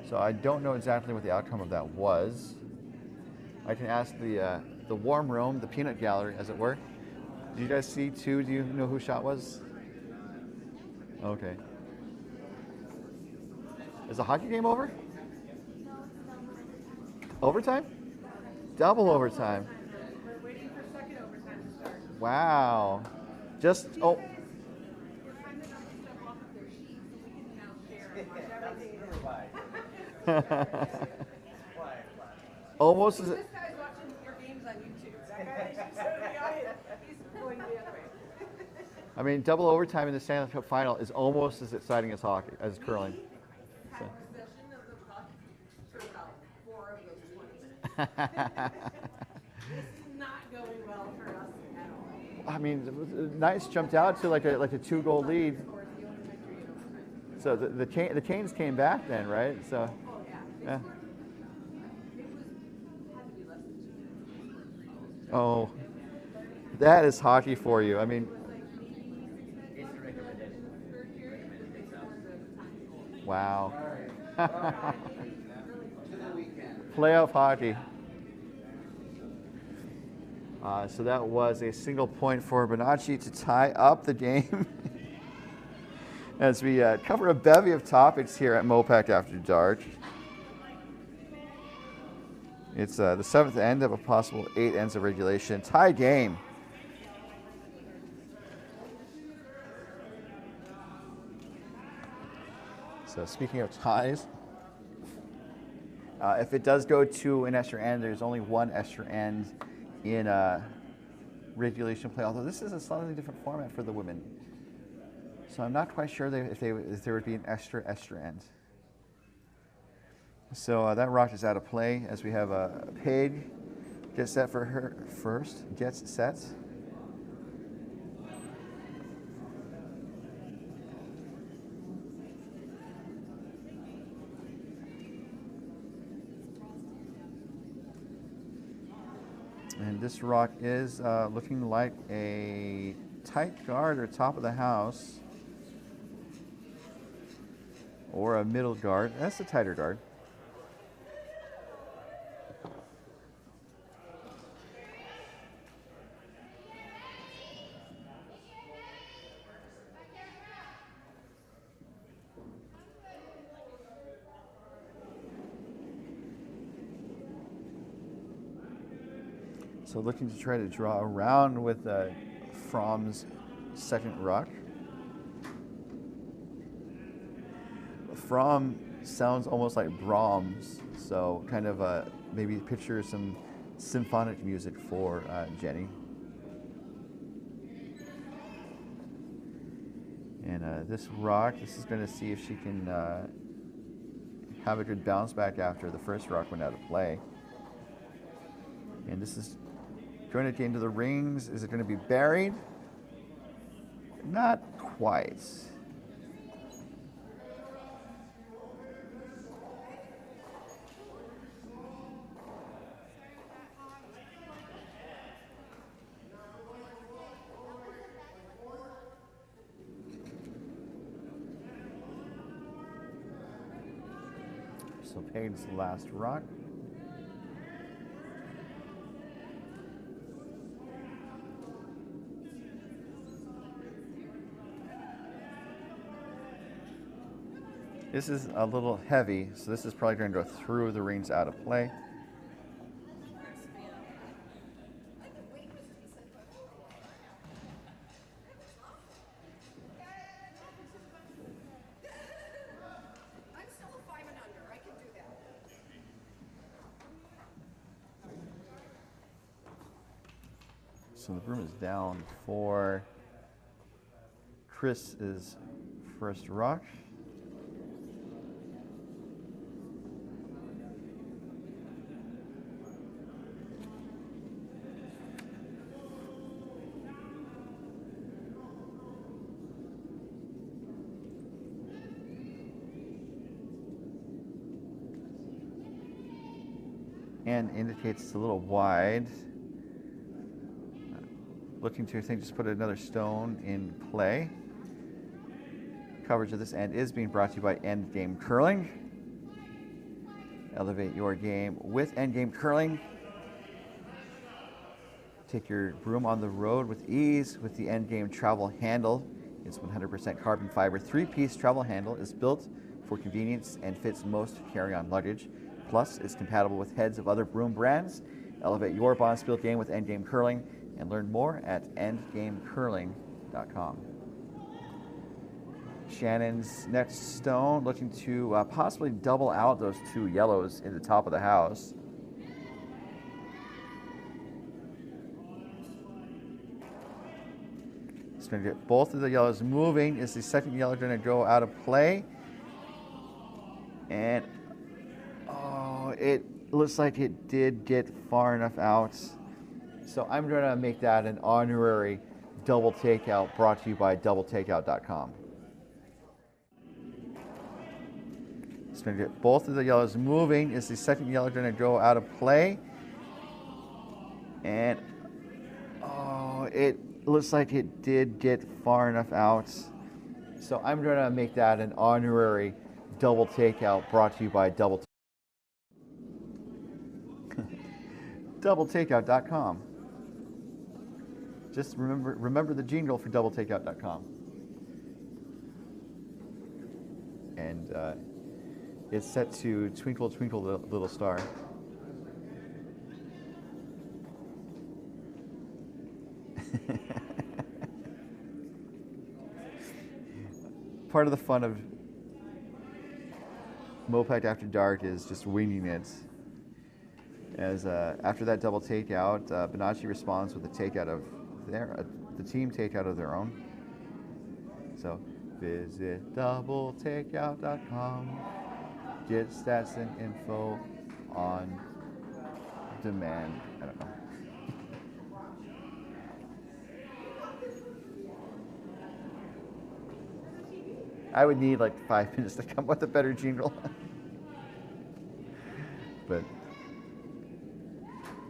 So I don't know exactly what the outcome of that was. I can ask the warm room, the peanut gallery, as it were. Do you guys see too? Do you know who shot was? Okay. Is the hockey game over? Overtime? Double overtime. We're waiting for second overtime to start. Wow. Just, oh. We're trying to knock stuff off of their sheet so we can now share and watch everything. Almost as This guy's watching your games on YouTube. That guy is so he's going the other way. I mean, double overtime in the Stanley Cup final is almost as exciting as hockey, as curling. Had possession of the puck for about 4 of those 20. This is not going well for us at all. I mean, Knights jumped out to like a 2-goal lead. So the Canes came back then, right? So, yeah. Oh, that is hockey for you. I mean, wow. Playoff hockey. So that was a single point for Bonache to tie up the game. As we cover a bevy of topics here at MoPac After Dark. It's the 7th end of a possible 8 ends of regulation. Tie game. So speaking of ties, if it does go to an extra end, there's only one extra end in regulation play, although this is a slightly different format for the women. So I'm not quite sure if there would be an extra end. So that rock is out of play as we have a pig gets set for her first, gets set. And this rock is looking like a tight guard or top of the house or a middle guard. That's a tighter guard. So looking to try to draw around with Fromm's second rock. Fromm sounds almost like Brahms, so kind of maybe picture some symphonic music for Jenny. And this rock, this is going to see if she can have a good bounce back after the first rock went out of play. And this is going to get into the rings. Is it going to be buried? Not quite. So Payne's the last rock. This is a little heavy, so this is probably going to go through the rings out of play. So the broom is down for Chris's first rock. And indicates it's a little wide. Looking to, I think, just put another stone in play. Coverage of this end is being brought to you by Endgame Curling. Elevate your game with Endgame Curling. Take your broom on the road with ease with the Endgame travel handle. Its 100% carbon fiber 3-piece travel handle is built for convenience and fits most carry-on luggage. Plus, it's compatible with heads of other broom brands. Elevate your Bonspiel game with Endgame Curling and learn more at endgamecurling.com. Shannon's next stone, looking to possibly double out those 2 yellows in the top of the house. It's going to get both of the yellows moving. Is the second yellow going to go out of play? And it looks like it did get far enough out. So I'm going to make that an honorary double takeout brought to you by doubletakeout.com. It's going to get both of the yellows moving. Is the second yellow going to go out of play? And it looks like it did get far enough out. So I'm going to make that an honorary double takeout brought to you by doubletakeout.com. Just remember the jingle for doubletakeout.com. And it's set to Twinkle Twinkle Little Star. Part of the fun of MoPac After Dark is just winging it. As after that double takeout, Bonache responds with a takeout of the team takeout of their own. So visit doubletakeout.com. Get stats and info on demand. I don't know. I would need like 5 minutes to come up with a better jingle. But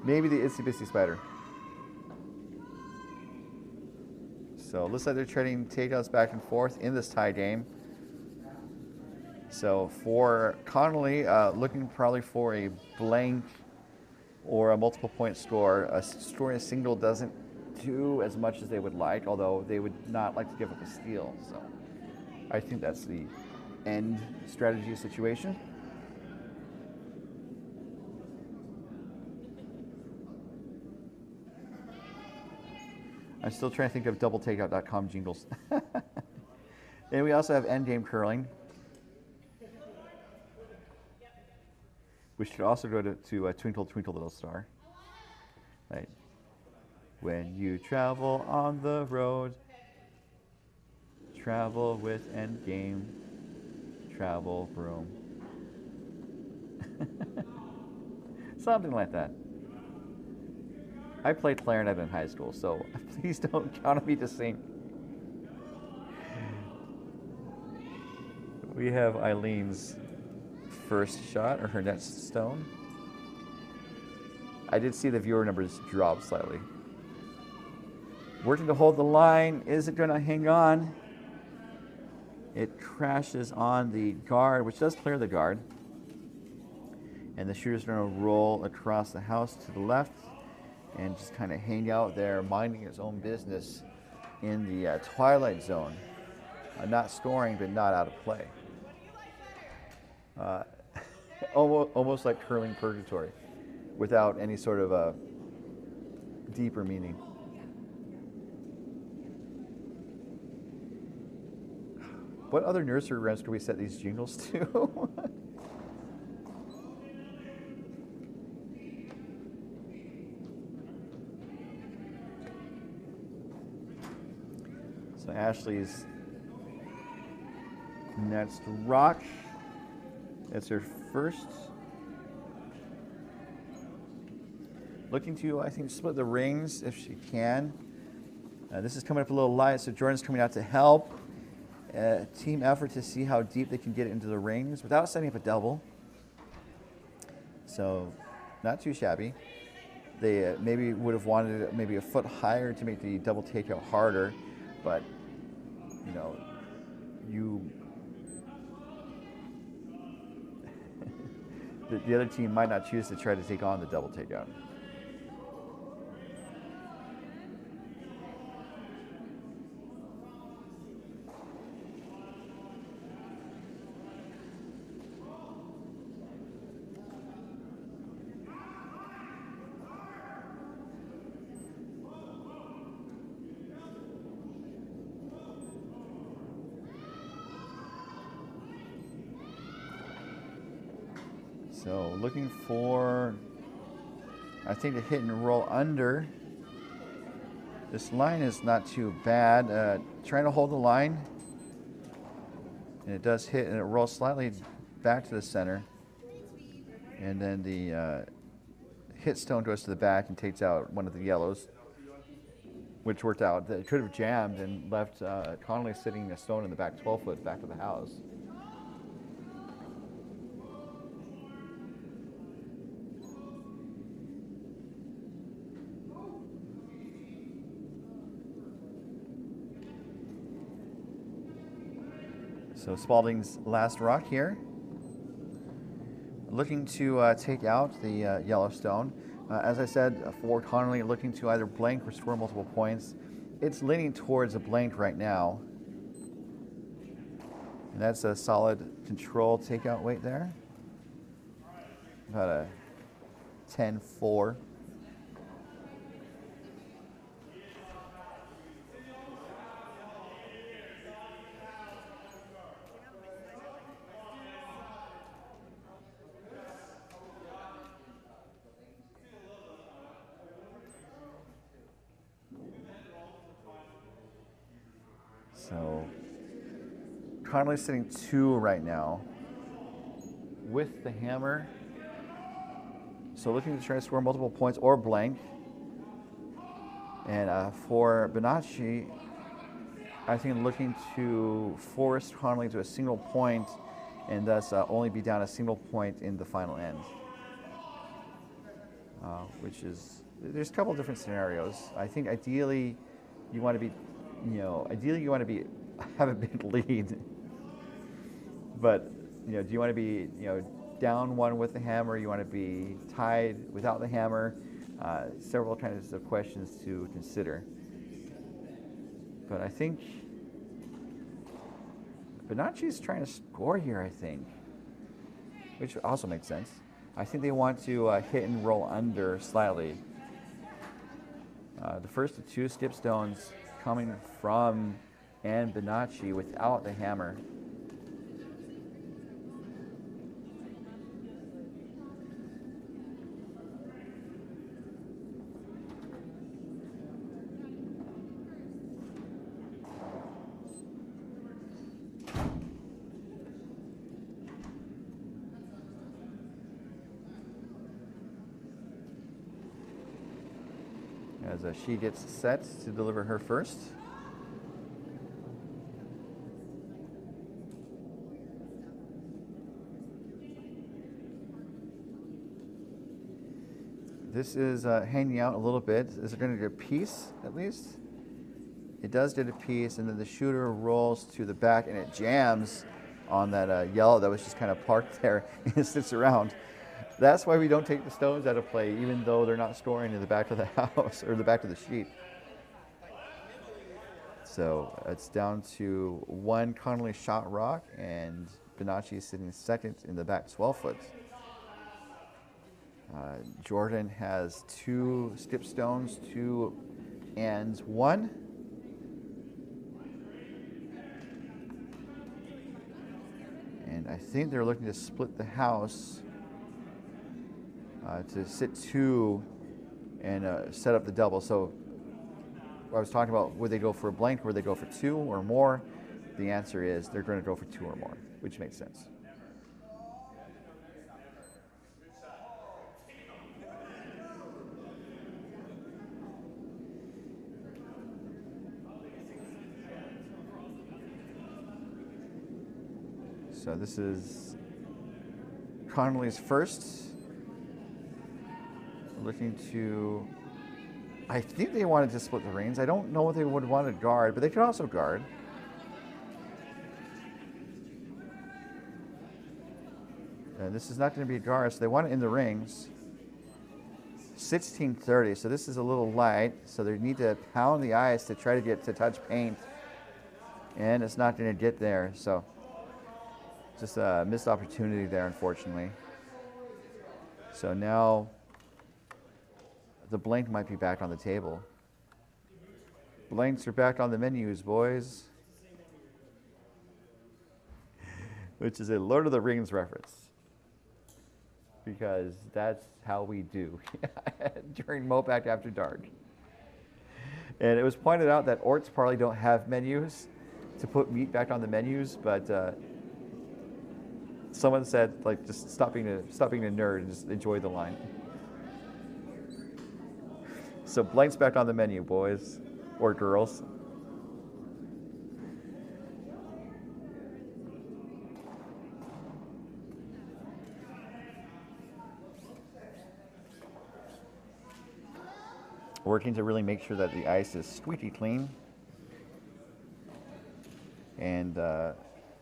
maybe the Itsy Bitsy Spider. So it looks like they're trading takeouts back and forth in this tie game. So for Connelly, looking probably for a blank or a multiple point score. Scoring a single doesn't do as much as they would like, although they would not like to give up a steal. So I think that's the end strategy situation. I'm still trying to think of doubletakeout.com jingles. And we also have Endgame Curling, which should also go to Twinkle Twinkle Little Star. Right. When you travel on the road, travel with Endgame, travel broom. Something like that. I played clarinet in high school, so please don't count on me to sing. We have Eileen's first shot, or her next stone. I did see the viewer numbers drop slightly. Working to hold the line. Is it going to hang on? It crashes on the guard, which does clear the guard. And the shooter's going to roll across the house to the left and just kind of hang out there, minding his own business in the twilight zone. Not scoring, but not out of play. Almost like curling purgatory, without any sort of a deeper meaning. What other nursery rhymes can we set these jingles to? So Ashley's Next rock. It's her first. Looking to, I think, split the rings if she can. This is coming up a little light, so Jordan's coming out to help. Team effort to see how deep they can get into the rings without setting up a double. So, not too shabby. They maybe would have wanted it maybe a foot higher to make the double takeout harder, but you know, the other team might not choose to try to take on the double takeout. So looking for, I think, a hit and roll under. This line is not too bad. Trying to hold the line. And it does hit and it rolls slightly back to the center. And then the hit stone goes to the back and takes out one of the yellows, which worked out. It could have jammed and left Connelly sitting a stone in the back 12 foot back of the house. So Spalding's last rock here. Looking to take out the Yellowstone. As I said, for Connelly, looking to either blank or score multiple points. It's leaning towards a blank right now. And that's a solid control takeout weight there. About a 10-4. So Connelly's sitting 2 right now with the hammer. So looking to try to score multiple points or blank. And for Bonache, I think looking to force Connelly to a single point and thus only be down a single point in the final end. Which is, there's a couple of different scenarios. I think ideally you want to be, have a big lead. But, do you want to be, down 1 with the hammer? You want to be tied without the hammer? Several kinds of questions to consider. But I think Bonache's trying to score here, I think, which also makes sense. I think they want to hit and roll under slightly. The first of 2 skip stones coming from Anne Bonache without the hammer. As she gets set to deliver her first. This is hanging out a little bit. Is it going to get a piece at least? It does get a piece, and then the shooter rolls to the back and it jams on that yellow that was just kind of parked there and it sits around. That's why we don't take the stones out of play, even though they're not scoring in the back of the house or the back of the sheet. So it's down to 1 Connelly shot rock, and Bonache is sitting second in the back 12 foot. Jordan has 2 skip stones, 2 and 1. And I think they're looking to split the house. To sit 2 and set up the double. So I was talking about, would they go for a blank, would they go for 2 or more? the answer is they're going to go for 2 or more, which makes sense. So this is Connelly's first. Looking to, I think they wanted to split the reins. I don't know what they would want to guard, but they could also guard. And this is not going to be a guard, so they want it in the rings. 1630, so this is a little light, so they need to pound the ice to try to get to touch paint. And it's not going to get there, so just a missed opportunity there, unfortunately. So now the blank might be back on the table. Blanks are back on the menus, boys. Which is a Lord of the Rings reference. Because that's how we do during MoPac After Dark. And it was pointed out that orcs probably don't have menus to put meat back on the menus, but someone said, like, just stop being a nerd and just enjoy the line. So blanks back on the menu, boys or girls. Working to really make sure that the ice is squeaky clean. And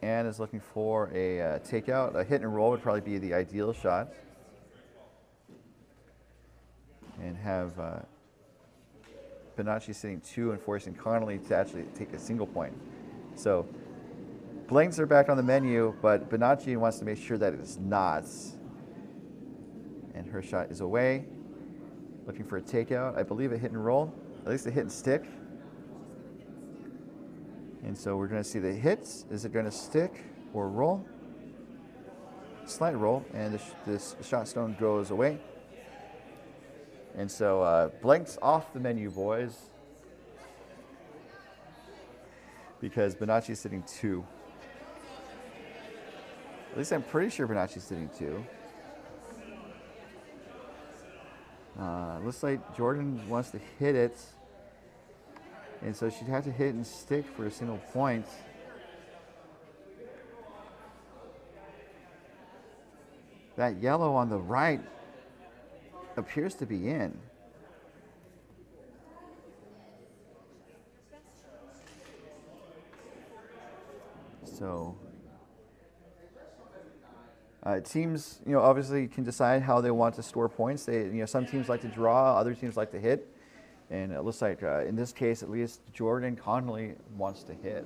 Anne is looking for a takeout. A hit and roll would probably be the ideal shot. And have Bonache sitting 2 and forcing Connelly to actually take a single point. So blanks are back on the menu, but Bonache wants to make sure that it's not. And her shot is away. Looking for a takeout. I believe a hit and roll, at least a hit and stick. And so we're going to see the hits. Is it going to stick or roll? Slight roll, and this shot stone goes away. And so blanks off the menu, boys. Because Bonache's sitting 2. At least I'm pretty sure Bonache's sitting 2. Looks like Jordan wants to hit it. And so she'd have to hit and stick for a single point. That yellow on the right appears to be in. So teams, obviously can decide how they want to store points. They, some teams like to draw, other teams like to hit. And it looks like in this case, at least Jordan Connelly wants to hit.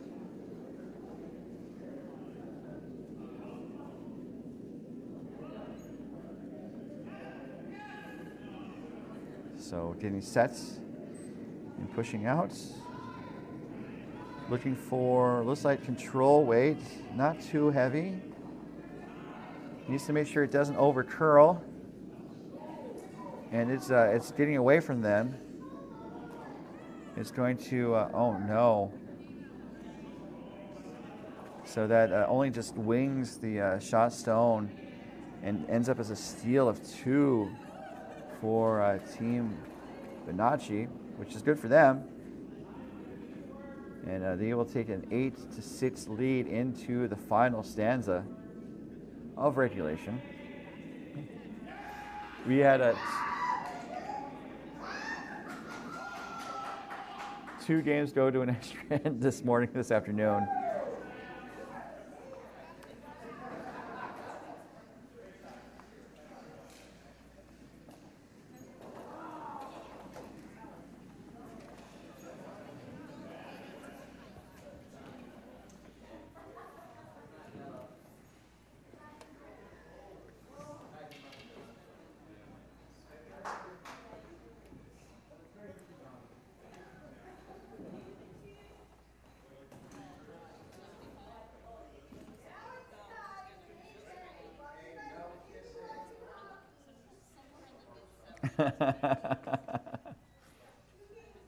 So getting sets and pushing out. Looking for, looks like control weight, not too heavy. Needs to make sure it doesn't over curl. And it's getting away from them. It's going to, oh no. So that only just wings the shot stone and ends up as a steal of 2 for Team Bonache, which is good for them. And they will take an 8-6 lead into the final stanza of regulation. We had 2 games go to an extra end this afternoon.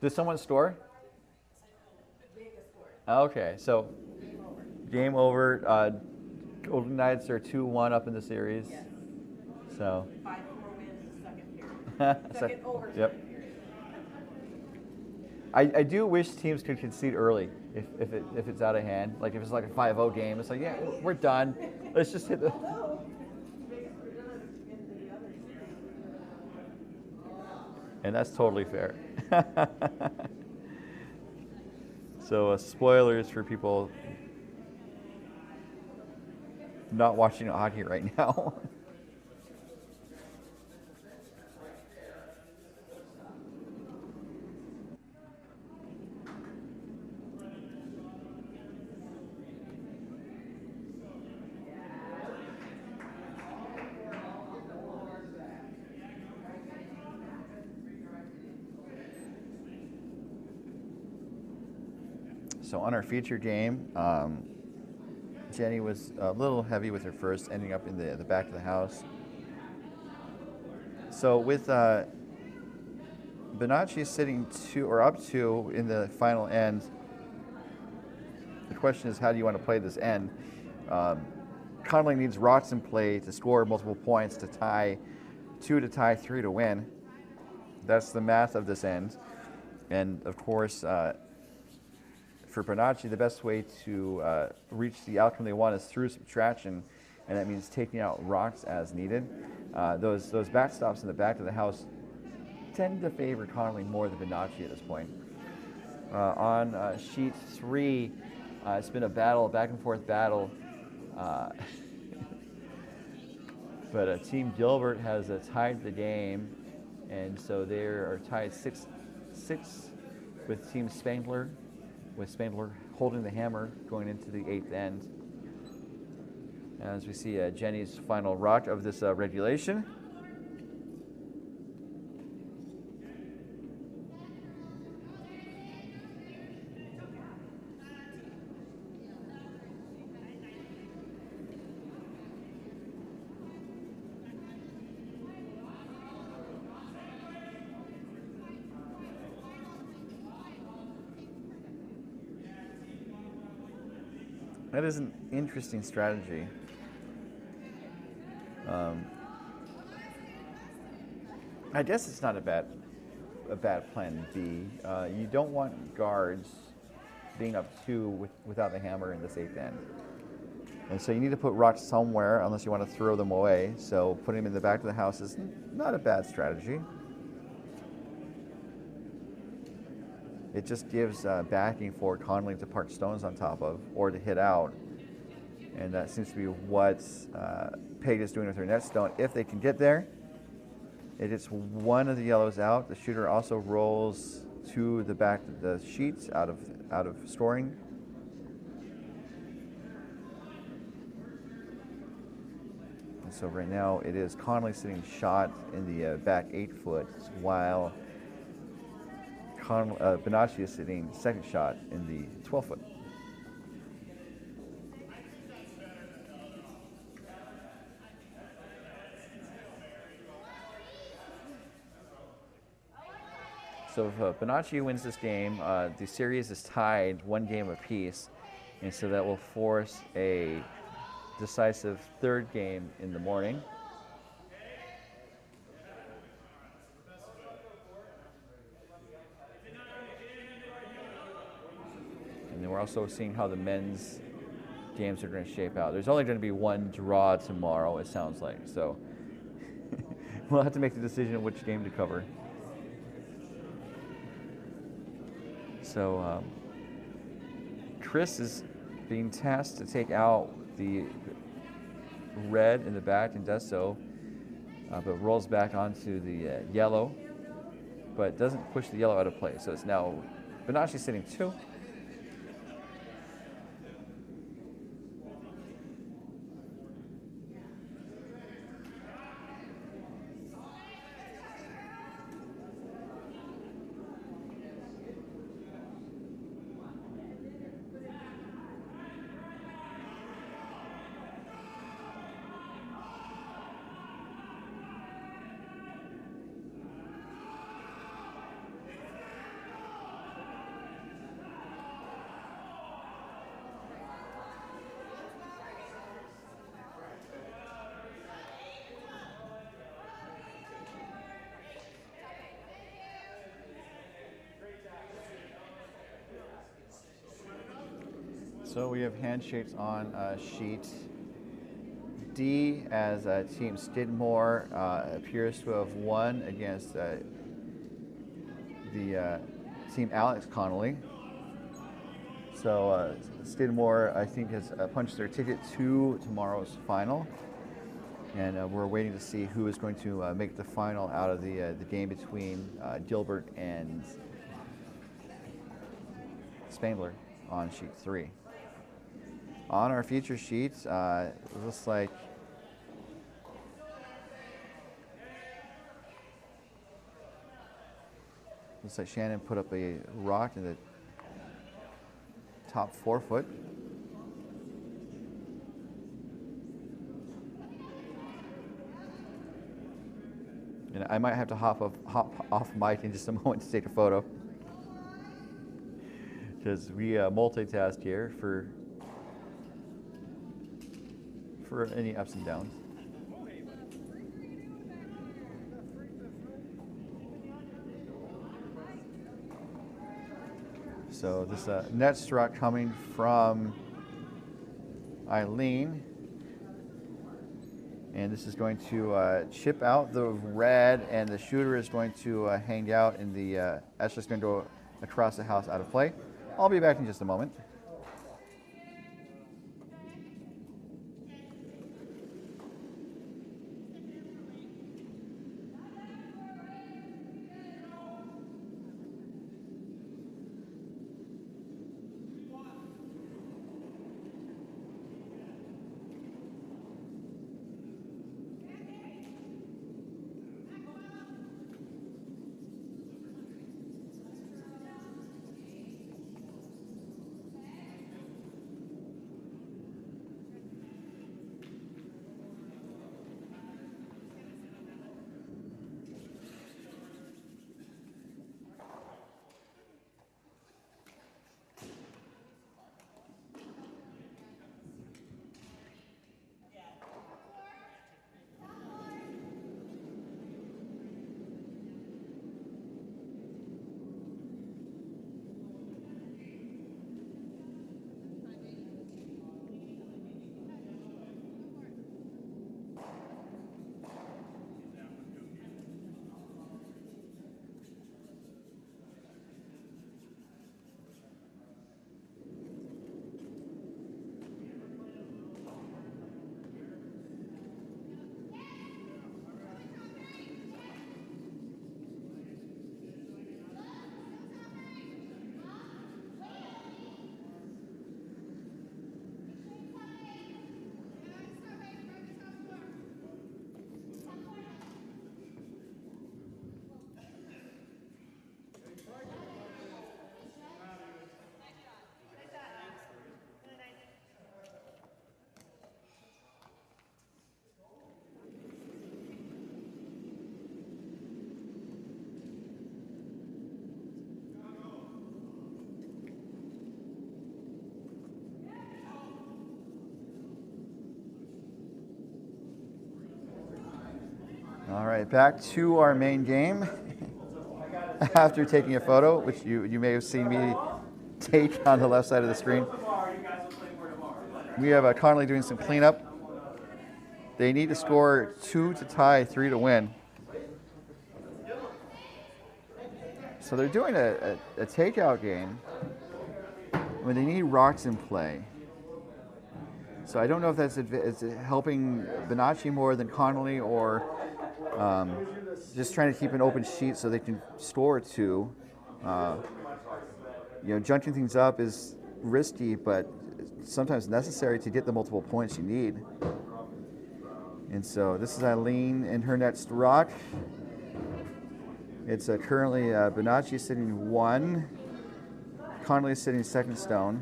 Did someone store? Okay, so game over. Golden Knights are 2-1 up in the series. Yes. So. 5-4 wins, second period. Second overtime Yep. period. I do wish teams could concede early if it's out of hand. Like if it's like a 5-0 game, it's like, yeah, we're done. Let's just hit the. Although, Vegas could have done it in the other series. And that's totally fair. So spoilers for people not watching hockey right now. So on our feature game, Jenny was a little heavy with her first, ending up in the back of the house. So with Bonache sitting up 2 in the final end, the question is, how do you want to play this end? Connelly needs rocks in play to score multiple points to tie 2 to tie 3 to win. That's the math of this end. And of course, for Bonache, the best way to reach the outcome they want is through subtraction, and that means taking out rocks as needed. Those backstops in the back of the house tend to favor Connelly more than Bonache at this point. On sheet 3, it's been a back and forth battle. But Team Gilbert has tied the game, and so they are tied 6-6 with Team Spangler, with Spangler holding the hammer going into the 8th end. As we see Jenny's final rock of this regulation. That is an interesting strategy. I guess it's not a bad plan B. You don't want guards being up 2 without the hammer in this 8th end. And so you need to put rocks somewhere unless you want to throw them away. So putting them in the back of the house is not a bad strategy. It just gives backing for Connelly to park stones on top of or to hit out. And that seems to be what Peg is doing with her net stone. If they can get there, it hits one of the yellows out. The shooter also rolls to the back of the sheets out of scoring. And so right now it is Connelly sitting shot in the back 8 foot, while Bonache is sitting second shot in the 12 foot. So if Bonache wins this game, the series is tied 1 game apiece, and so that will force a decisive 3rd game in the morning. And then we're also seeing how the men's games are going to shape out. There's only going to be 1 draw tomorrow, it sounds like, so we'll have to make the decision of which game to cover. So Chris is being tasked to take out the red in the back and does so, but rolls back onto the yellow, but doesn't push the yellow out of play. So it's now Bonache sitting 2. So we have handshakes on sheet D as Team Skidmore appears to have won against the Team Alex Connelly. So Skidmore, I think, has punched their ticket to tomorrow's final. And we're waiting to see who is going to make the final out of the game between Gilbert and Spangler on sheet 3. On our feature sheet, it looks like Shannon put up a rock in the top 4 foot. And I might have to hop off mic in just a moment to take a photo, because we multitask here for any ups and downs. So this net struck coming from Eileen. And this is going to chip out the red, and the shooter is going to hang out in the, that's just going to go across the house out of play. I'll be back in just a moment. All right, back to our main game. After taking a photo, which you may have seen me take on the left side of the screen, we have Connelly doing some cleanup. They need to score 2 to tie, 3 to win. So they're doing a takeout game when they need rocks in play. So I don't know if that's helping Bonache more than Connelly, or just trying to keep an open sheet so they can score 2. You know, junking things up is risky, but sometimes necessary to get the multiple points you need. And so this is Eileen in her next rock. It's currently Bonache sitting 1, Connelly sitting 2nd stone.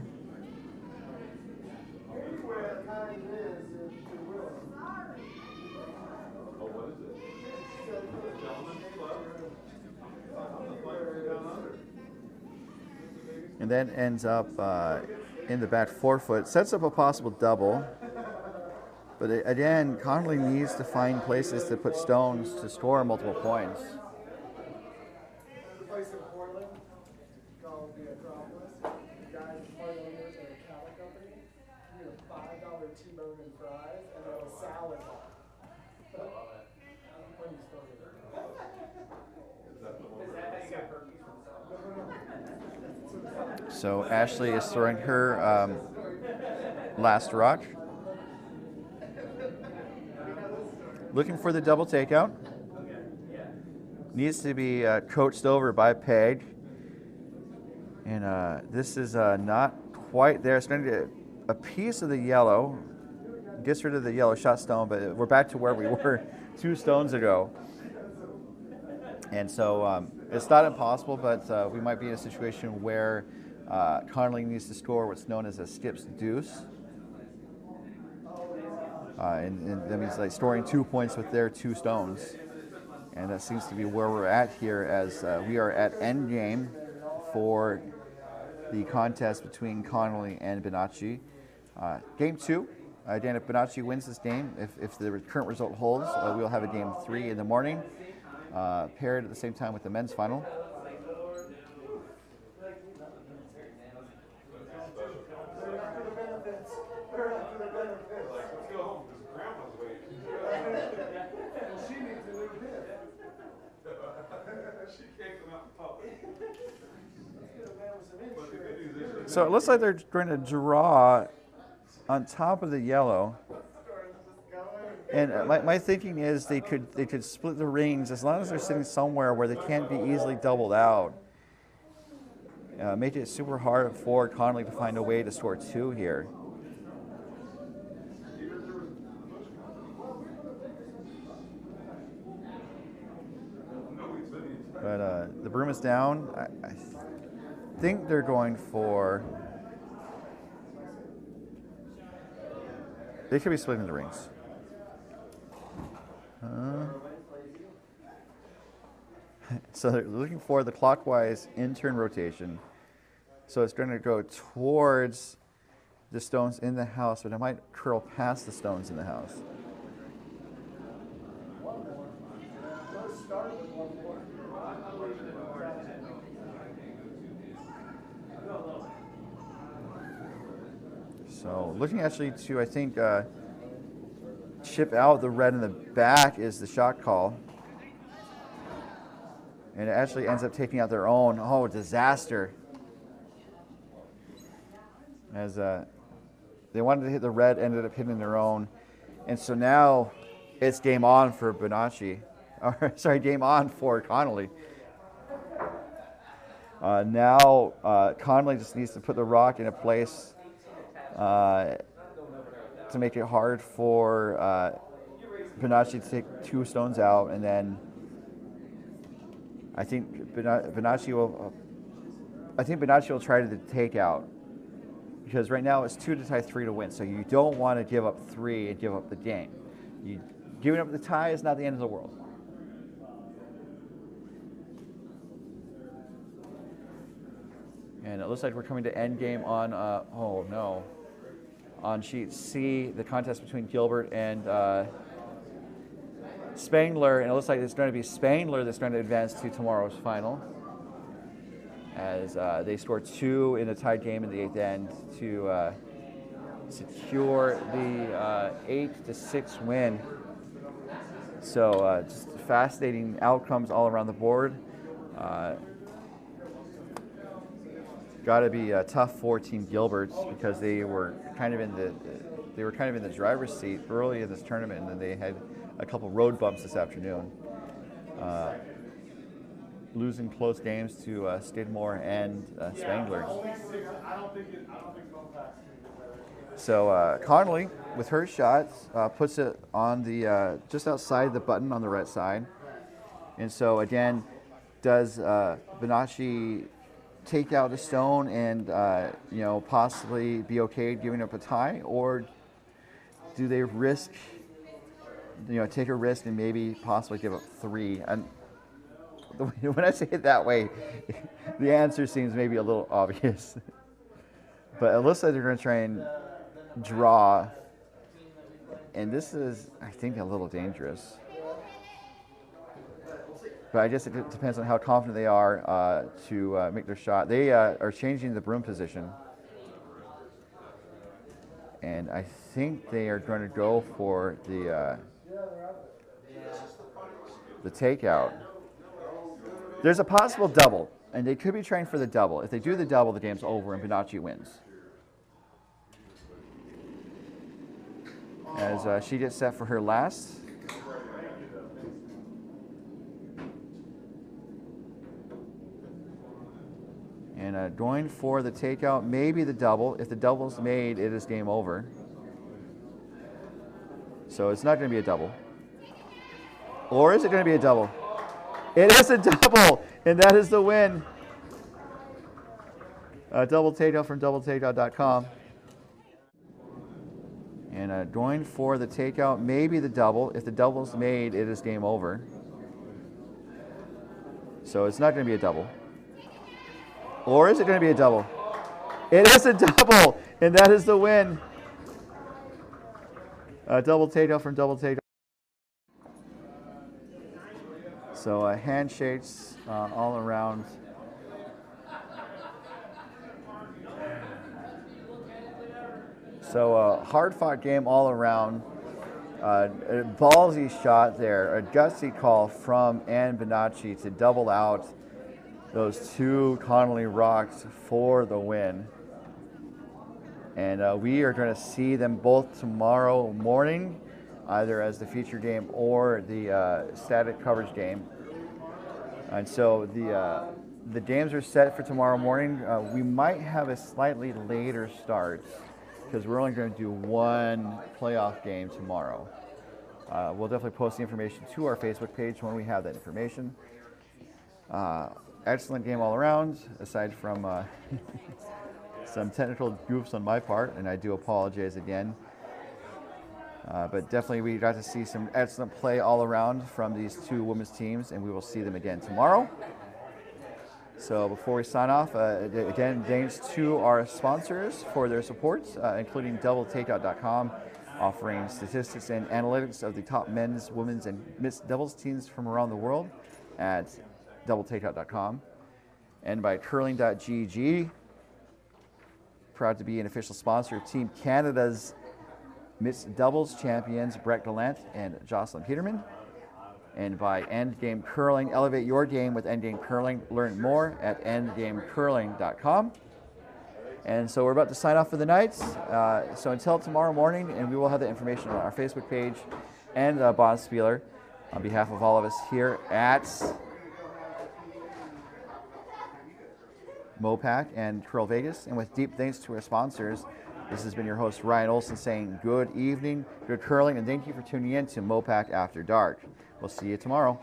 And then ends up in the back 4 foot, sets up a possible double. But again, Connelly needs to find places to put stones to score multiple points. The place in Portland called the Acropolis. The guys, part owners, are a cattle company. T-bone and fries, and then a salad bar. So Ashley is throwing her last rock. Looking for the double takeout. Needs to be coached over by Peg. And this is not quite there. It's going to get a piece of the yellow. Gets rid of the yellow shot stone, but we're back to where we were 2 stones ago. And so it's not impossible, but we might be in a situation where Connelly needs to score what's known as a skips deuce. And that means like scoring 2 points with their 2 stones. And that seems to be where we're at here, as we are at end game for the contest between Connelly and Bonache. Game 2. Again, if Bonache wins this game, if the current result holds, we'll have a game 3 in the morning, paired at the same time with the men's final. So it looks like they're going to draw on top of the yellow. And my thinking is they could split the rings as long as they're sitting somewhere where they can't be easily doubled out. Make it super hard for Connelly to find a way to score 2 here. But the broom is down. I think they're going for... They could be splitting the rings. So they're looking for the clockwise in-turn rotation. So it's going to go towards the stones in the house, but it might curl past the stones in the house. So looking actually to, I think, chip out the red in the back is the shot call. And it actually ends up taking out their own. Oh, disaster. As they wanted to hit the red, ended up hitting their own. And so now it's game on for Bonache. Or, sorry, game on for Connelly. Now Connelly just needs to put the rock in a place to make it hard for Bonache to take 2 stones out, and then I think Bonache will try to take out, because right now it's 2 to tie 3 to win. So you don't want to give up 3 and give up the game. Giving up the tie is not the end of the world. And it looks like we're coming to end game on on sheet C, the contest between Gilbert and Spangler, and it looks like it's going to be Spangler that's going to advance to tomorrow's final, as they scored 2 in a tied game in the 8th end to secure the 8-6 win. So just fascinating outcomes all around the board. Got to be tough for Team Gilbert, because they were kind of in the driver's seat early in this tournament, and then they had a couple road bumps this afternoon, losing close games to Skidmore and Spangler. So Connelly, with her shot, puts it on the just outside the button on the right side, and so again, does Bonache take out a stone and possibly be okay giving up a tie, or do they risk, take a risk and maybe possibly give up 3? And when I say it that way, the answer seems maybe a little obvious. But it looks like they're going to try and draw, and this is, I think, a little dangerous. But I guess it depends on how confident they are to make their shot. They are changing the broom position. And I think they are going to go for the takeout. There's a possible double, and they could be trying for the double. If they do the double, the game's over and Bonache wins. As she gets set for her last. And going for the takeout, maybe the double. If the double's made, it is game over. So it's not going to be a double. Or is it going to be a double? It is a double, and that is the win. Double takeout from doubletakeout.com. And going for the takeout, maybe the double. If the double's made, it is game over. So it's not going to be a double. Or is it going to be a double? It is a double, and that is the win. Double takeout from double takeout. So handshakes all around. So hard-fought game all around. A ballsy shot there, a gutsy call from Ann Bonache to double out those two Connelly rocks for the win. And we are going to see them both tomorrow morning, either as the feature game or the static coverage game. And so the games are set for tomorrow morning. We might have a slightly later start because we're only going to do one playoff game tomorrow. We'll definitely post the information to our Facebook page when we have that information. Excellent game all around, aside from some technical goofs on my part, and I do apologize again. But definitely we got to see some excellent play all around from these two women's teams, and we will see them again tomorrow. So before we sign off, again, thanks to our sponsors for their support, including doubletakeout.com, offering statistics and analytics of the top men's, women's, and mixed doubles teams from around the world at doubletakeout.com, and by curling.gg, proud to be an official sponsor of Team Canada's mixed doubles champions Brett Gallant and Jocelyn Peterman, and by Endgame Curling. Elevate your game with Endgame Curling. Learn more at endgamecurling.com. And so we're about to sign off for the night. So until tomorrow morning, and we will have the information on our Facebook page and Bob Spieler on behalf of all of us here at MoPac and Curl Vegas. And with deep thanks to our sponsors, this has been your host, Ryan Olson, saying good evening, good curling, and thank you for tuning in to MoPac After Dark. We'll see you tomorrow.